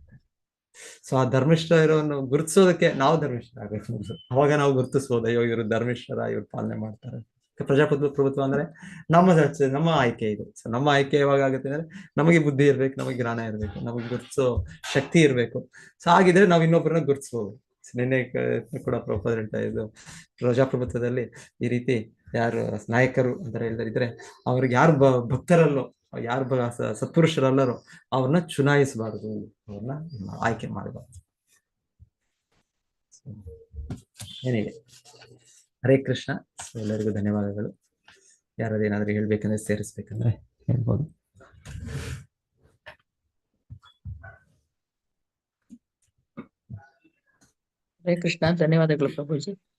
ಸೊ ಆ ಧರ್ಮಿಷ್ಠ ಇರೋವನ್ನು ಗುರುತಿಸೋದಕ್ಕೆ ನಾವು ಧರ್ಮಿಷ್ಠರಾಗಬೇಕು. ಅವಾಗ ನಾವು ಗುರುತಿಸ್ಬೋದು, ಅಯ್ಯೋ ಇವರು ಧರ್ಮಿಷ್ಠರ, ಇವ್ರು ಪಾಲನೆ ಮಾಡ್ತಾರೆ. ಪ್ರಭುತ್ವ ಅಂದ್ರೆ ನಮ್ಮ ಆಯ್ಕೆ ಇದು. ಸೊ ನಮ್ಮ ಆಯ್ಕೆ ಯಾವಾಗ ಆಗುತ್ತೆ ಅಂದ್ರೆ ನಮಗೆ ಬುದ್ಧಿ ಇರ್ಬೇಕು, ನಮಗೆ ಜ್ಞಾನ ಇರ್ಬೇಕು, ನಮಗೆ ಗುರುತಿಸೋ ಶಕ್ತಿ ಇರ್ಬೇಕು. ಸೊ ಹಾಗಿದ್ರೆ ನಾವು ಇನ್ನೊಬ್ಬರನ್ನ ಗುರುತಿಸ್ಬೋದು. ನಿನ್ನೆ ಕೂಡ ಪ್ರಭುಪಾದರು ಹೇಳ್ತಾ ಇದ್ದು, ಪ್ರಜಾಪ್ರಭುತ್ವದಲ್ಲಿ ಈ ರೀತಿ ಯಾರು ನಾಯಕರು ಅಂತ ಹೇಳಿದ್ರೆ ಅವ್ರಿಗೆ ಯಾರು ಭಕ್ತರಲ್ಲೋ ಯಾರು ಸತ್ಪುರುಷರಲ್ಲರೋ ಅವ್ರನ್ನ ಚುನಾಯಿಸಬಾರದು, ಅವ್ರನ್ನ ಆಯ್ಕೆ ಮಾಡಬಾರ್ದು. ಏನಿದೆ. ಹರೇ ಕೃಷ್ಣ. ಎಲ್ಲರಿಗೂ ಧನ್ಯವಾದಗಳು. ಯಾರಾದ್ರೂ ಏನಾದ್ರೂ ಹೇಳ್ಬೇಕಂದ್ರೆ ಸೇರಿಸ್ಬೇಕಂದ್ರೆ ಹೇಳ್ಬೋದು. ಹರೇ ಕೃಷ್ಣ. ಧನ್ಯವಾದಗಳು ಪ್ರಭುಜಿ.